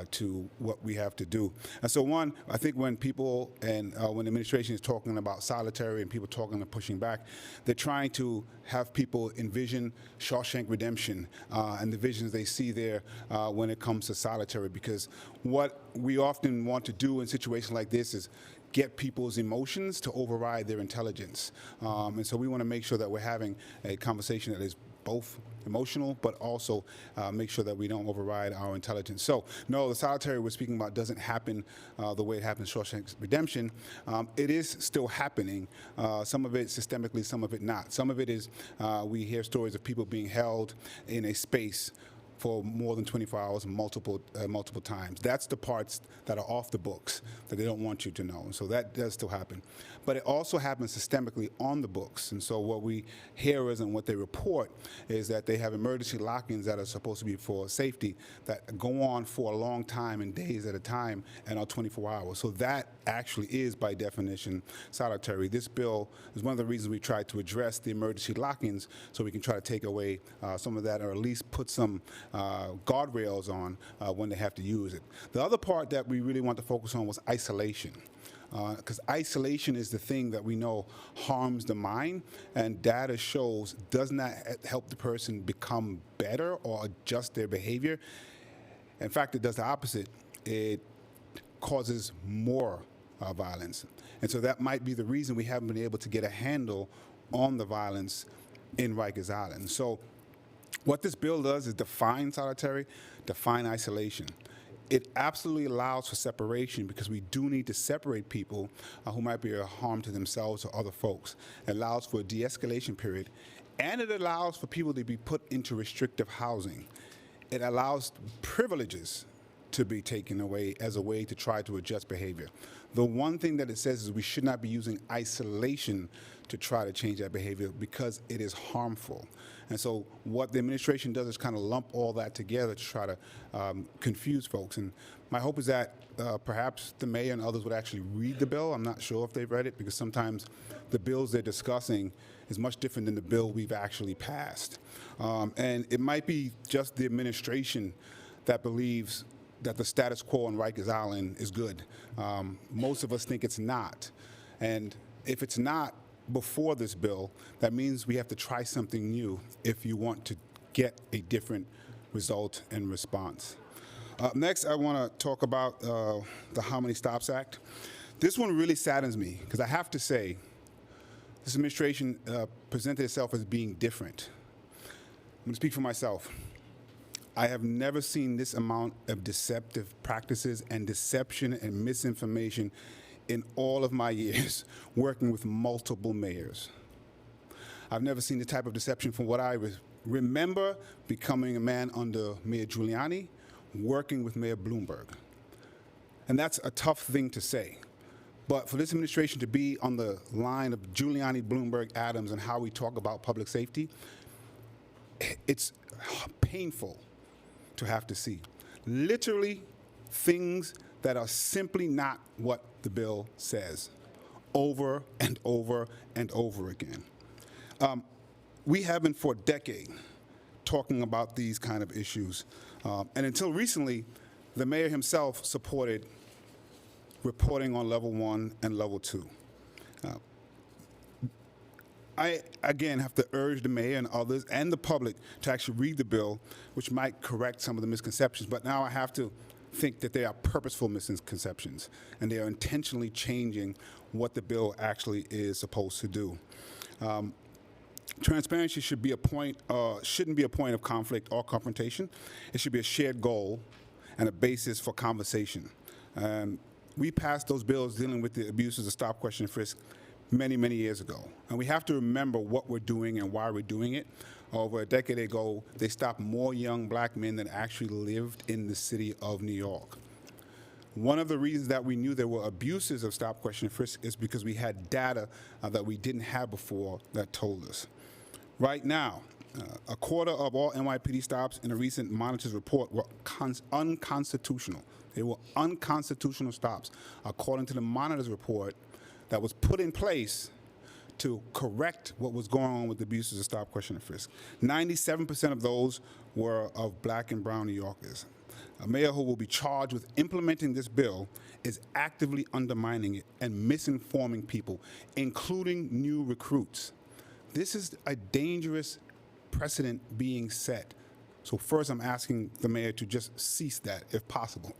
to what we have to do. And so one, I think when people and when the administration is talking about solitary and people talking and pushing back, they're trying to have people envision Shawshank Redemption and the visions they see there when it comes to solitary, because what we often want to do in situations like this is get people's emotions to override their intelligence. And so we want to make sure that we're having a conversation that is both emotional, but also make sure that we don't override our intelligence. So, no, the solitary we're speaking about doesn't happen the way it happens in Shawshank Redemption. It is still happening. Some of it systemically, some of it not. Some of it is we hear stories of people being held in a space for more than 24 hours multiple times. That's the parts that are off the books that they don't want you to know. And so that does still happen. But it also happens systemically on the books. And so what we hear is, and what they report is that they have emergency lock-ins that are supposed to be for safety that go on for a long time and days at a time and are 24 hours. So that actually is, by definition, solitary. This bill is one of the reasons we tried to address the emergency lock-ins so we can try to take away some of that, or at least put some guardrails on when they have to use it. The other part that we really want to focus on was isolation. Because isolation is the thing that we know harms the mind, and data shows does not help the person become better or adjust their behavior. In fact, it does the opposite. It causes more violence. And so that might be the reason we haven't been able to get a handle on the violence in Rikers Island. So what this bill does is define solitary, define isolation. It absolutely allows for separation because we do need to separate people who might be a harm to themselves or other folks. It allows for a de-escalation period, and it allows for people to be put into restrictive housing. It allows privileges to be taken away as a way to try to adjust behavior. The one thing that it says is we should not be using isolation to try to change that behavior because it is harmful. And so what the administration does is kind of lump all that together to try to confuse folks. And my hope is that perhaps the mayor and others would actually read the bill. I'm not sure if they've read it because sometimes the bills they're discussing is much different than the bill we've actually passed. And it might be just the administration that believes that the status quo on Rikers Island is good. Most of us think it's not. And if it's not before this bill, that means we have to try something new if you want to get a different result and response. Next, I want to talk about the How Many Stops Act. This one really saddens me because I have to say, this administration presented itself as being different. I'm going to speak for myself. I have never seen this amount of deceptive practices and deception and misinformation in all of my years working with multiple mayors. I've never seen the type of deception from what I remember becoming a man under Mayor Giuliani, working with Mayor Bloomberg. And that's a tough thing to say. But for this administration to be on the line of Giuliani, Bloomberg, Adams, and how we talk about public safety, it's painful to have to see. Literally things that are simply not what the bill says, over and over and over again. We have been for a decade talking about these kind of issues. And until recently, the mayor himself supported reporting on level 1 and level 2. I, again, have to urge the mayor and others and the public to actually read the bill, which might correct some of the misconceptions. But now I have to think that they are purposeful misconceptions, and they are intentionally changing what the bill actually is supposed to do. Transparency should be shouldn't be a point of conflict or confrontation. It should be a shared goal and a basis for conversation. We passed those bills dealing with the abuses of stop, question, and frisk many, many years ago. And we have to remember what we're doing and why we're doing it. Over a decade ago, they stopped more young black men than actually lived in the city of New York. One of the reasons that we knew there were abuses of stop, question, and frisk is because we had data that we didn't have before that told us. Right now, a quarter of all NYPD stops in a recent Monitors report were unconstitutional. They were unconstitutional stops, according to the Monitors report that was put in place to correct what was going on with the abuses of stop, question, and frisk. 97% of those were of black and brown New Yorkers. A mayor who will be charged with implementing this bill is actively undermining it and misinforming people, including new recruits. This is a dangerous precedent being set. So first, I'm asking the mayor to just cease that, if possible.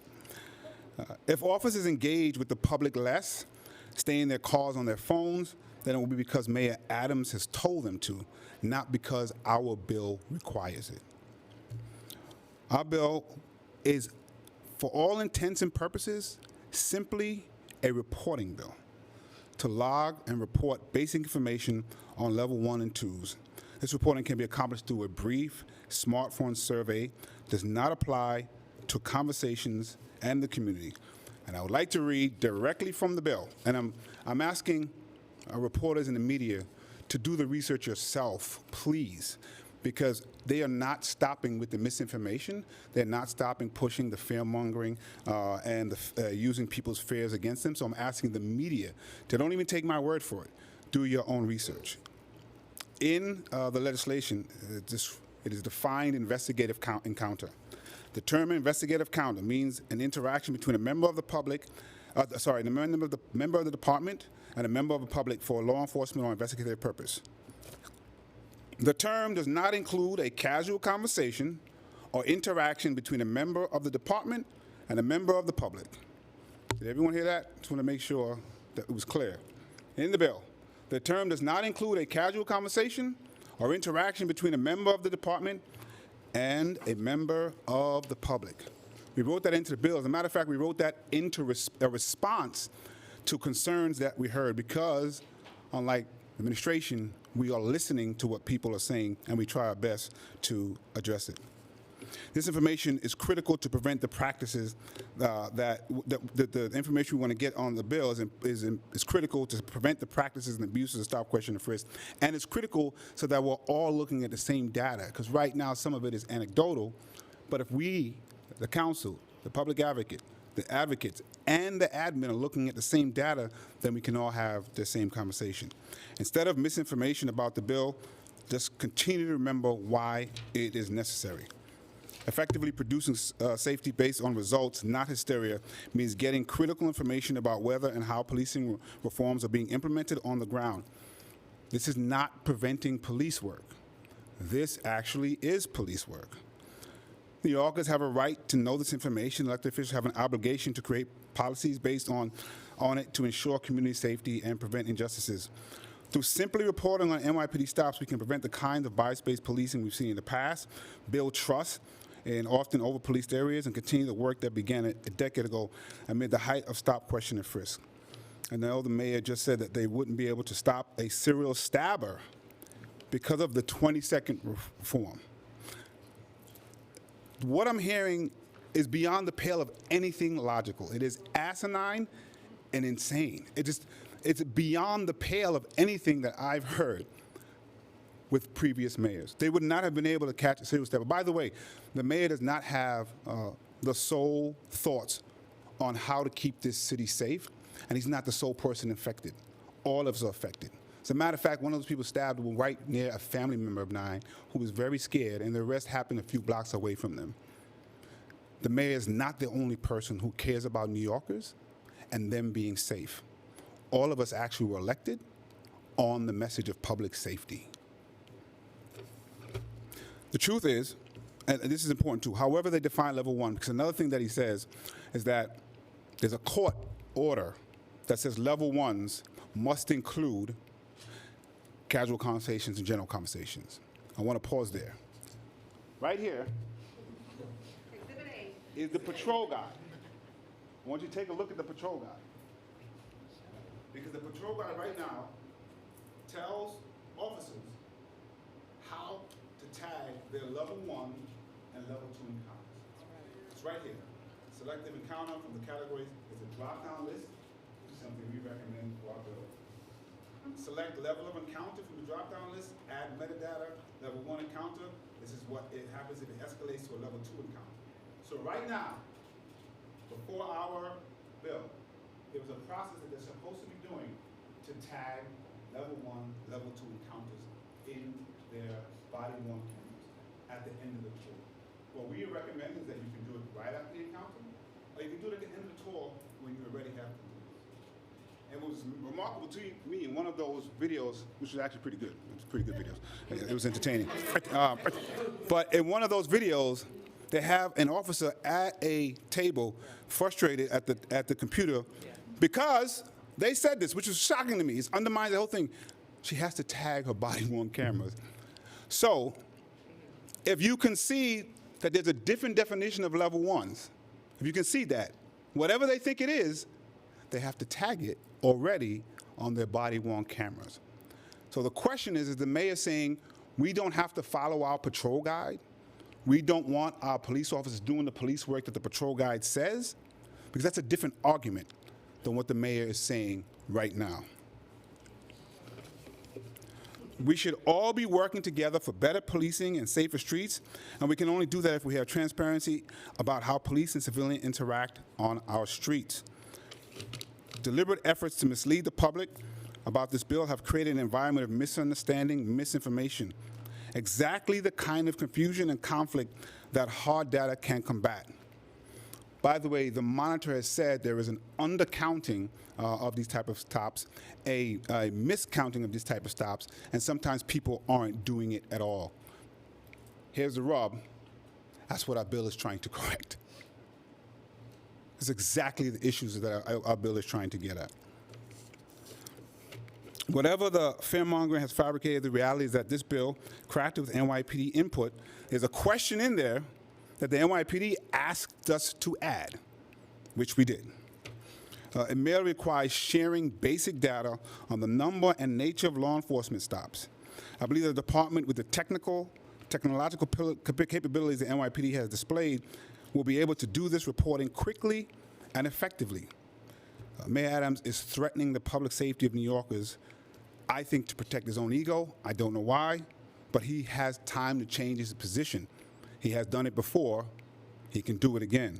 If officers engage with the public less, stay in their cars on their phones, then it will be because Mayor Adams has told them to, not because our bill requires it. Our bill is, for all intents and purposes, simply a reporting bill to log and report basic information on level 1 and 2s. This reporting can be accomplished through a brief smartphone survey, does not apply to conversations and the community. And I would like to read directly from the bill. And I'm asking reporters in the media to do the research yourself, please, because they are not stopping with the misinformation. They're not stopping pushing the fear-mongering and using people's fears against them. So I'm asking the media to don't even take my word for it. Do your own research. In the legislation, it is defined investigative encounter. The term investigative encounter means an interaction between a member of the public, a member of the department and a member of the public for law enforcement or investigative purpose. The term does not include a casual conversation or interaction between a member of the department and a member of the public. Did everyone hear that? Just want to make sure that it was clear. In the bill, the term does not include a casual conversation or interaction between a member of the department and a member of the public. We wrote that into the bill. As a matter of fact, we wrote that into a response to concerns that we heard because, unlike administration, we are listening to what people are saying, and we try our best to address it. This information is critical to prevent the practices the information we want to get on the bill is critical to prevent the practices and abuses of stop, question, and frisk. And it's critical so that we're all looking at the same data, because right now some of it is anecdotal. But if we, the council, the public advocate, the advocates, and the admin are looking at the same data, then we can all have the same conversation. Instead of misinformation about the bill, just continue to remember why it is necessary. Effectively producing safety based on results, not hysteria, means getting critical information about whether and how policing reforms are being implemented on the ground. This is not preventing police work. This actually is police work. New Yorkers have a right to know this information. Elected officials have an obligation to create policies based on it to ensure community safety and prevent injustices. Through simply reporting on NYPD stops, we can prevent the kind of bias-based policing we've seen in the past, build trust in often over-policed areas, and continue the work that began a decade ago amid the height of stop, question, and frisk. And now the mayor just said that they wouldn't be able to stop a serial stabber because of the 20-second reform. What I'm hearing is beyond the pale of anything logical. It is asinine and insane. It's beyond the pale of anything that I've heard with previous mayors. They would not have been able to catch a serial stabber. By the way, the mayor does not have the sole thoughts on how to keep this city safe, and he's not the sole person infected. All of us are affected. As a matter of fact, one of those people stabbed right near a family member of mine who was very scared, and the arrest happened a few blocks away from them. The mayor is not the only person who cares about New Yorkers and them being safe. All of us actually were elected on the message of public safety. The truth is, and this is important too, however they define level 1, because another thing that he says is that there's a court order that says level 1s must include casual conversations and general conversations. I want to pause there. Right here is the patrol guide. I want you to take a look at the patrol guide. Because the patrol guide right now tells officers how to tag their level 1 and level 2 encounters. It's right here. Selective encounter from the categories is a drop-down list, which is something we recommend for our bill. Select level of encounter from the drop-down list, add metadata, level 1 encounter. This is what it happens if it escalates to a level 2 encounter. So right now, before our bill, there was a process that they're supposed to be doing to tag level 1, level 2 encounters in their body-worn cameras at the end of the tour. What we recommend is that you can do it right after the encounter, or you can do it at the end of the tour when you already have to do it. And what was remarkable to me in one of those videos, which was actually pretty good, it was pretty good videos, it was entertaining. But in one of those videos, they have an officer at a table frustrated at the computer because they said this, which was shocking to me. It undermines the whole thing. She has to tag her body-worn cameras. So if you can see that there's a different definition of level 1s, if you can see that, whatever they think it is, they have to tag it already on their body-worn cameras. So the question is the mayor saying, we don't have to follow our patrol guide? We don't want our police officers doing the police work that the patrol guide says? Because that's a different argument than what the mayor is saying right now. We should all be working together for better policing and safer streets, and we can only do that if we have transparency about how police and civilians interact on our streets. Deliberate efforts to mislead the public about this bill have created an environment of misunderstanding, misinformation, exactly the kind of confusion and conflict that hard data can combat. By the way, the monitor has said there is an undercounting of these type of stops, a miscounting of these type of stops, and sometimes people aren't doing it at all. Here's the rub. That's what our bill is trying to correct. It's exactly the issues that our bill is trying to get at. Whatever the fearmongering has fabricated, the reality is that this bill, crafted with NYPD input, there's a question in there that the NYPD asked us to add, which we did. It merely requires sharing basic data on the number and nature of law enforcement stops. I believe the department, with the technological capabilities the NYPD has displayed, will be able to do this reporting quickly and effectively. Mayor Adams is threatening the public safety of New Yorkers, I think, to protect his own ego. I don't know why, but he has time to change his position. He has done it before. He can do it again.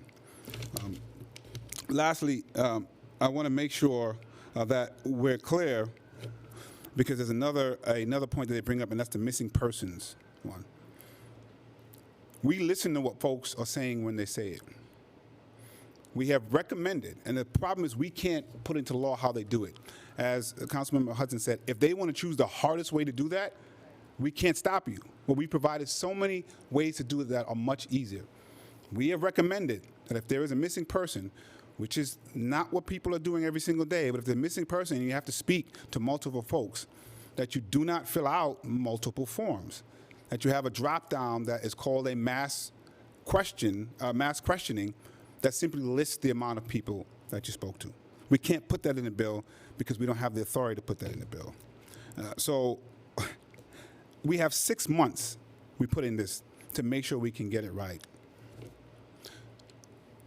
Lastly, I want to make sure that we're clear, because there's another point that they bring up, and that's the missing persons one. We listen to what folks are saying when they say it. We have recommended, and the problem is we can't put into law how they do it. As Councilmember Hudson said, if they want to choose the hardest way to do that, we can't stop you. Well, we provided so many ways to do it that are much easier. We have recommended that if there is a missing person, which is not what people are doing every single day, but if there's a missing person and you have to speak to multiple folks, that you do not fill out multiple forms, that you have a drop-down that is called a mass questioning that simply lists the amount of people that you spoke to. We can't put that in the bill because we don't have the authority to put that in the bill. So we have 6 months we put in this to make sure we can get it right.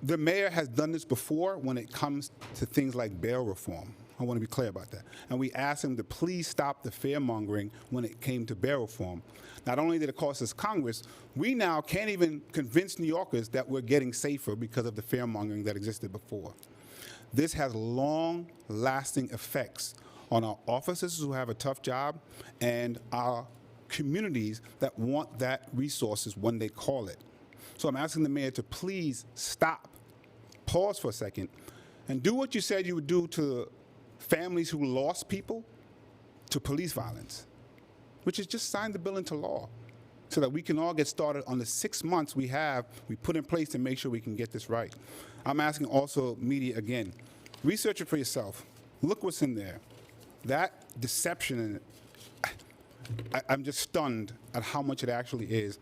The mayor has done this before when it comes to things like bail reform. I want to be clear about that. And we asked him to please stop the fear-mongering when it came to bail reform. Not only did it cost us Congress, we now can't even convince New Yorkers that we're getting safer because of the fear-mongering that existed before. This has long-lasting effects on our officers who have a tough job and our communities that want that resources when they call it. So I'm asking the mayor to please stop, pause for a second, and do what you said you would do to families who lost people to police violence, which is just sign the bill into law so that we can all get started on the 6 months we put in place to make sure we can get this right. I'm asking also media again, research it for yourself. Look what's in there. That deception, I'm just stunned at how much it actually is.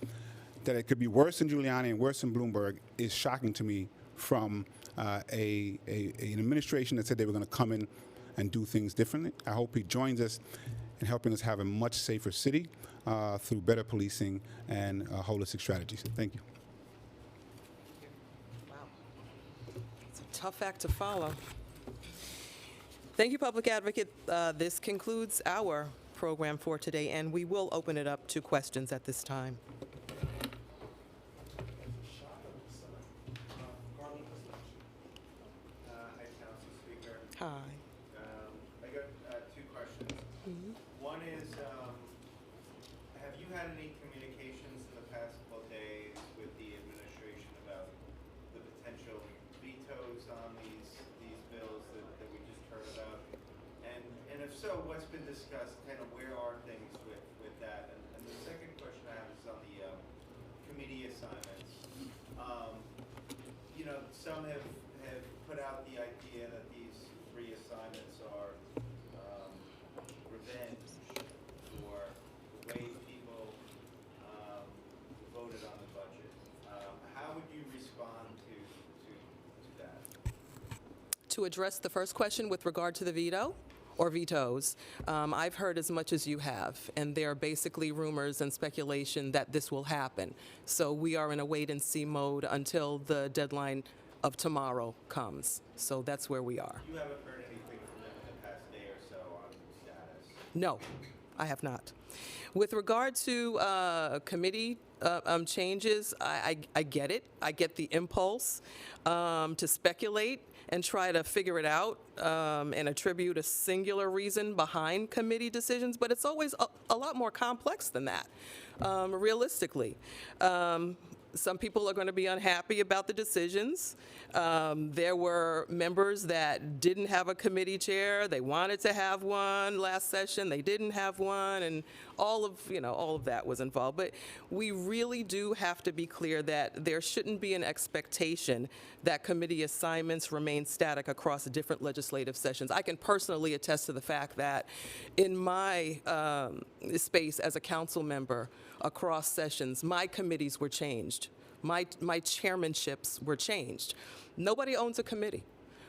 That it could be worse than Giuliani and worse than Bloomberg is shocking to me from an administration that said they were going to come in and do things differently. I hope he joins us in helping us have a much safer city through better policing and holistic strategies. Thank you. Wow. It's a tough act to follow. Thank you, Public Advocate. This concludes our program for today, and we will open it up to questions at this time. Hi. I got two questions. One is, have you had any communications in the past couple of days with the administration about the potential vetoes on these bills that we just heard about? And if so, what's been discussed? Kind of where are things with that? And the second question I have is on the committee assignments. You know, some have put out the idea that these reassignments are revenge for the way people voted on the budget. How would you respond to that? To address the first question with regard to the veto or vetoes, I've heard as much as you have, and they're basically rumors and speculation that this will happen. So we are in a wait-and-see mode until the deadline of tomorrow comes. So that's where we are. You haven't heard anything from them in the past day or so on status? No, I have not. With regard to committee changes, I get it. I get the impulse to speculate and try to figure it out and attribute a singular reason behind committee decisions, but it's always a lot more complex than that, realistically. Some people are going to be unhappy about the decisions. There were members that didn't have a committee chair. They wanted to have one last session. They didn't have one, and all of that was involved. But we really do have to be clear that there shouldn't be an expectation that committee assignments remain static across different legislative sessions. I can personally attest to the fact that in my space as a council member across sessions, my committees were changed my chairmanships were changed. Nobody owns a committee.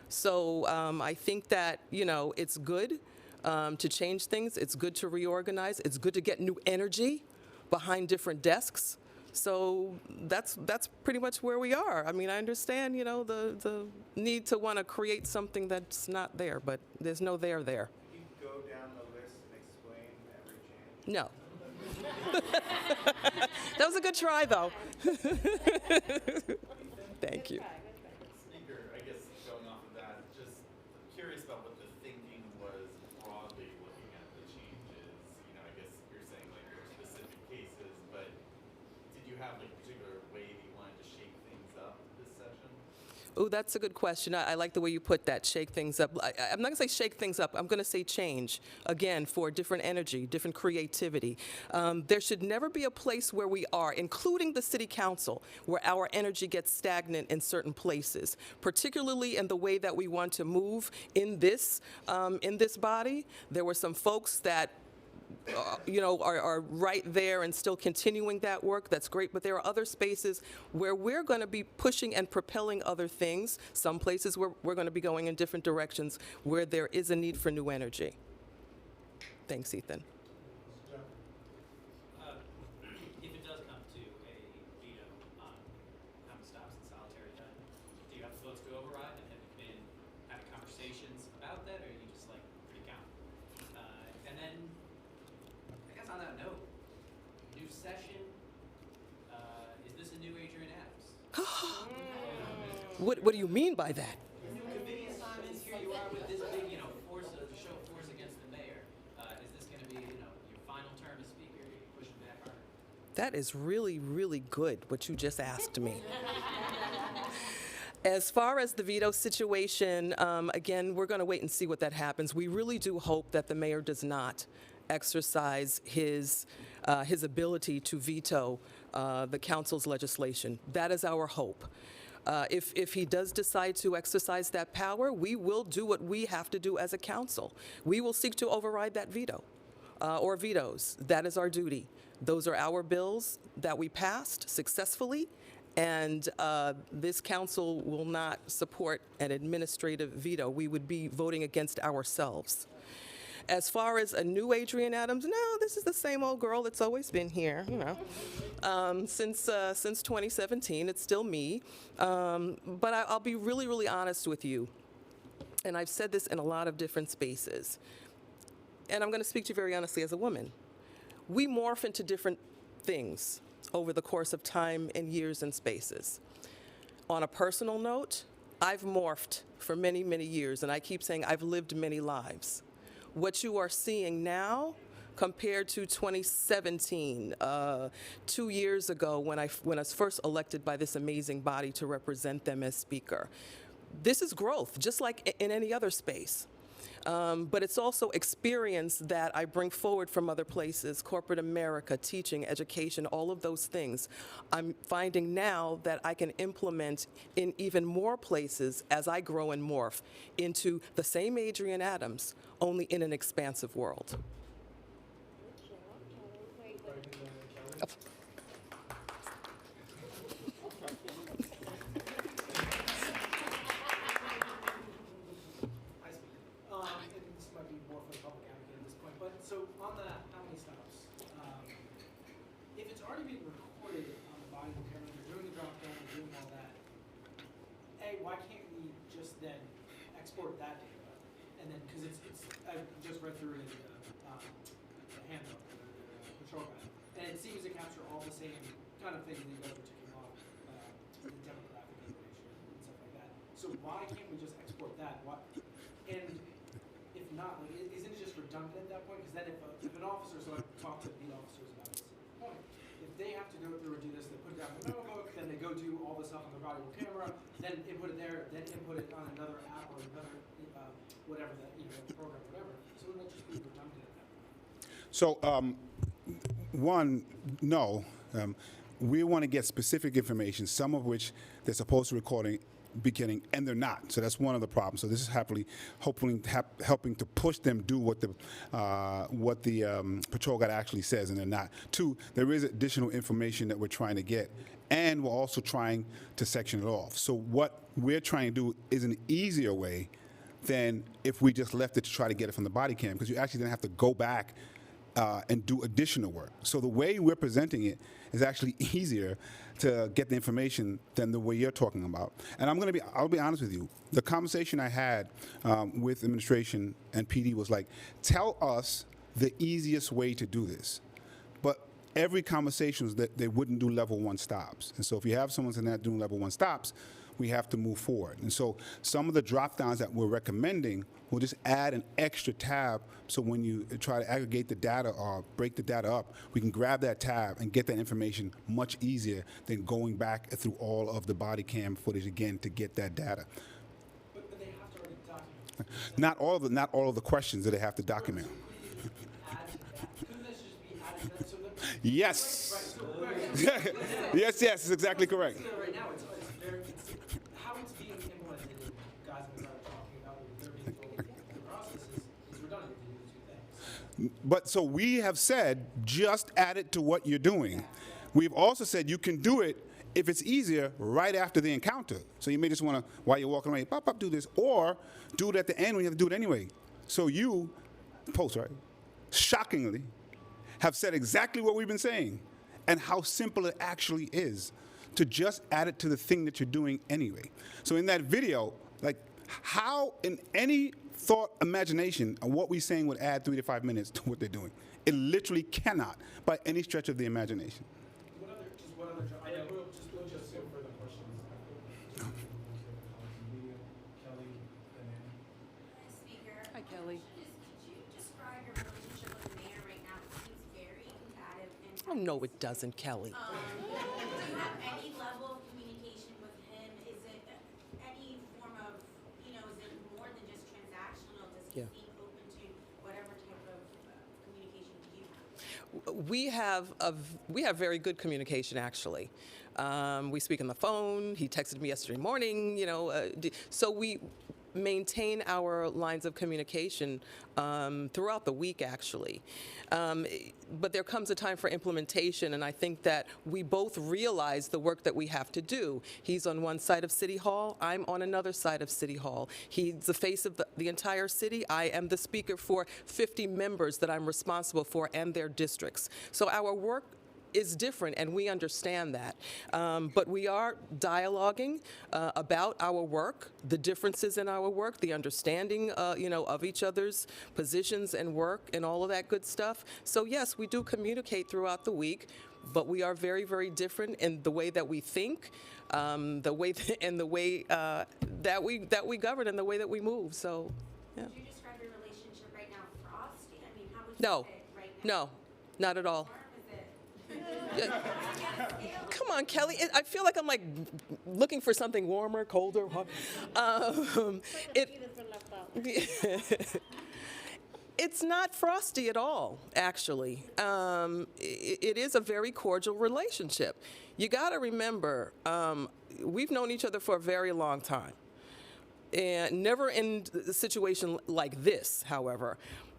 So I think that, it's good to change things. It's good to reorganize. It's good to get new energy behind different desks. So that's pretty much where we are. I mean, I understand, the need to want to create something that's not there, but there's no there there. Can you go down the list and explain every change? No. That was a good try, though. Thank you. Speaker, I guess going off of that, just curious about what the thinking was broadly looking at the changes. I guess you're saying like there are specific cases, but did you have like a particular way that you wanted to shake things up this session? Oh, that's a good question. I like the way you put that, shake things up. I'm not going to say shake things up. I'm going to say change, again, for different energy, different creativity. There should never be a place where we are, including the city council, where our energy gets stagnant in certain places, particularly in the way that we want to move in this body. There were some folks that are right there and still continuing that work. That's great. But there are other spaces where we're going to be pushing and propelling other things. Some places where we're going to be going in different directions where there is a need for new energy. Thanks, Ethan. If it does come to a veto on common stops and solitary gun, do you have votes to override? And have you been having conversations about that, or are you just like pretty count? And then, I guess on that note, new session, is this a new Adrian Adams? What do you mean by that? New committee assignments, here you are with this big, force of show of force against the mayor. Is this going to be, your final term as speaker? Are you pushing back harder? That is really, really good, what you just asked me. As far as the veto situation, again, we're going to wait and see what that happens. We really do hope that the mayor does not exercise his ability to veto the council's legislation. That is our hope. If he does decide to exercise that power, we will do what we have to do as a council. We will seek to override that veto or vetoes. That is our duty. Those are our bills that we passed successfully, and this council will not support an administrative veto. We would be voting against ourselves. As far as a new Adrian Adams, no, this is the same old girl that's always been here, since 2017. It's still me. But I'll be really, really honest with you. And I've said this in a lot of different spaces. And I'm going to speak to you very honestly as a woman. We morph into different things over the course of time and years and spaces. On a personal note, I've morphed for many, many years. And I keep saying I've lived many lives. What you are seeing now compared to 2017, 2 years ago when I was first elected by this amazing body to represent them as speaker. This is growth, just like in any other space. But it's also experience that I bring forward from other places, corporate America, teaching, education, all of those things. I'm finding now that I can implement in even more places as I grow and morph into the same Adrian Adams, only in an expansive world. So on the how many stops, if it's already being recorded on the body camera, you're doing the drop down, you're doing all that, why can't we just then export that data? And then, because I just read through it in the handbook, the patrol guide, and it seems to capture all the same kind of things that you guys are ticking off, the demographic information and stuff like that. So why can't we just export that? And if not, isn't it just redundant at that point? Because then if an officer, so I've talked to beat officers about this point, if they have to go through and do this, they put it down in the memo book, then they go do all the stuff on their body camera, then input it there, then input it on another app or another, whatever, program, whatever. So wouldn't that just be redundant at that point? So, one, no. We want to get specific information, some of which they're supposed to recording beginning, and they're not. So that's one of the problems. So this is hopefully helping to push them do what the patrol guide actually says, and they're not. Two, there is additional information that we're trying to get, and we're also trying to section it off. So what we're trying to do is an easier way than if we just left it to try to get it from the body cam, because you actually then have to go back and do additional work. So the way we're presenting it is actually easier to get the information than the way you're talking about. And I'll be honest with you. The conversation I had with administration and PD was like, tell us the easiest way to do this. But every conversation was that they wouldn't do level 1 stops. And so if you have someone that's not doing level 1 stops, we have to move forward. And so some of the drop downs that we're recommending will just add an extra tab, so when you try to aggregate the data or break the data up, we can grab that tab and get that information much easier than going back through all of the body cam footage again to get that data. But they have to already document. Not all of the questions that they have to document. Couldn't this just be added to them? Yes. Yes, that's exactly correct. Right now, it's very, how it's being implemented, guys and guys are talking about, they're being told the process is redundant to do the two things. But so we have said, just add it to what you're doing. We've also said you can do it if it's easier right after the encounter. So you may just want to, while you're walking away, pop, do this, or do it at the end when you have to do it anyway. So you, post, right, shockingly, have said exactly what we've been saying and how simple it actually is to just add it to the thing that you're doing anyway. So in that video, like, how in any thought, imagination of what we're saying would add 3 to 5 minutes to what they're doing? It literally cannot by any stretch of the imagination. What other, I know, we'll just go further questions. Kelly, Speaker. Hi, Kelly. Could you describe your relationship with the mayor right now? It seems very combative and. Oh, no, it doesn't, Kelly. Do you have any level of communication with him? Is it any form of, is it more than just transactional? Does he Yeah. seem open to whatever type of communication you have? We have very good communication, actually. We speak on the phone. He texted me yesterday morning. So we maintain our lines of communication throughout the week, actually. But there comes a time for implementation, and I think that we both realize the work that we have to do. He's on one side of City Hall. I'm on another side of City Hall. He's the face of the entire city. I am the speaker for 50 members that I'm responsible for and their districts. So our work is different, and we understand that. But we are dialoguing about our work, the differences in our work, the understanding, of each other's positions and work and all of that good stuff. So yes, we do communicate throughout the week, but we are very, very different in the way that we think, the way that we govern, and the way that we move. So, yeah. Would you describe your relationship right now frosty? I mean, how would you No, say it right now? no, not at all. Warm, is it? Come on, Kelly. I feel like I'm like looking for something warmer, colder. It's not frosty at all, actually. It is a very cordial relationship. You got to remember, we've known each other for a very long time. And never in a situation like this, however.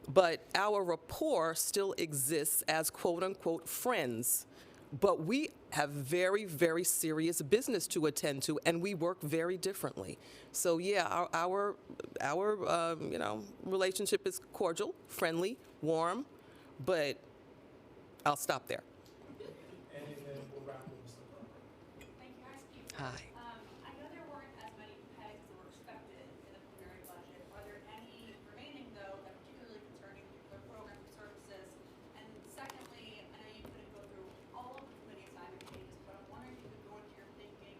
But our rapport still exists as quote-unquote friends. But we have very, very serious business to attend to, and we work very differently. So yeah, our relationship is cordial, friendly, warm, but I'll stop there. and then we'll wrap with Mr. Burke. Thank you, Speaker. Hi. I know there weren't as many pegs that were expected in the preliminary budget. Are there any remaining, though, that are particularly concerning for program services? And secondly, I know you couldn't go through all of the committee assignment changes, but I'm wondering if you could go into your thinking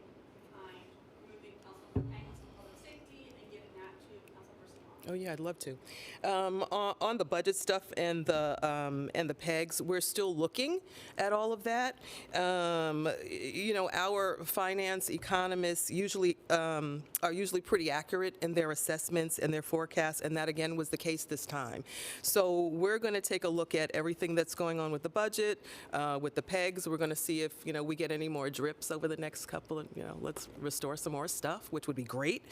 behind removing Councilmember Pence from public safety and giving that to Councilperson Long. Oh yeah, I'd love to. On the budget stuff and the pegs, we're still looking at all of that. You know, our finance economists usually are usually pretty accurate in their assessments and their forecasts, and that again was the case this time. So we're going to take a look at everything that's going on with the budget, with the pegs. We're going to see if we get any more drips over the next couple of let's restore some more stuff, which would be great.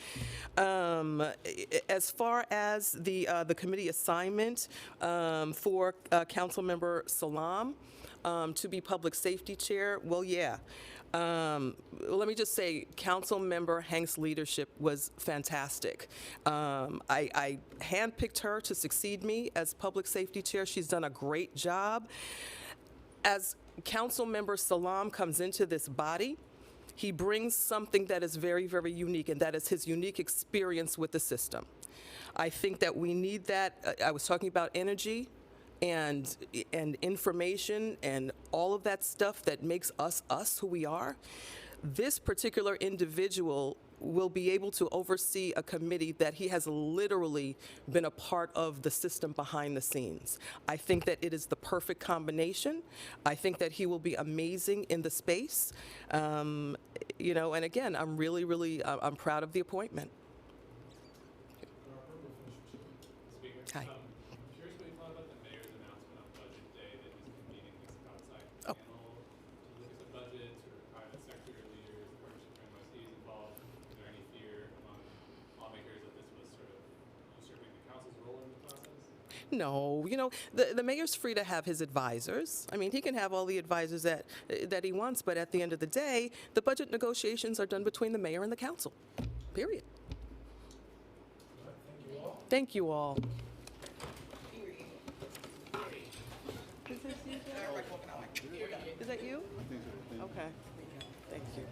As far as the committee assignment for Councilmember Salam to be Public Safety Chair, well, yeah. Let me just say, Councilmember Hank's leadership was fantastic. I handpicked her to succeed me as Public Safety Chair. She's done a great job. As Councilmember Salam comes into this body, he brings something that is very, very unique, and that is his unique experience with the system. I think that we need that. I was talking about energy and information and all of that stuff that makes us who we are. This particular individual will be able to oversee a committee that he has literally been a part of the system behind the scenes. I think that it is the perfect combination. I think that he will be amazing in the space. And again, I'm really, really, I'm proud of the appointment. Hi. I'm curious what you thought about the mayor's announcement on Budget Day that he's convening this outside panel to look at the budget, sort of private sector leaders, the partnership for NYC is involved. Is there any fear among lawmakers that this was sort of usurping the council's role in the process? No, the mayor's free to have his advisors. I mean, he can have all the advisors that he wants, but at the end of the day, the budget negotiations are done between the mayor and the council, period. Thank you all. Is that you? Okay. Thank you.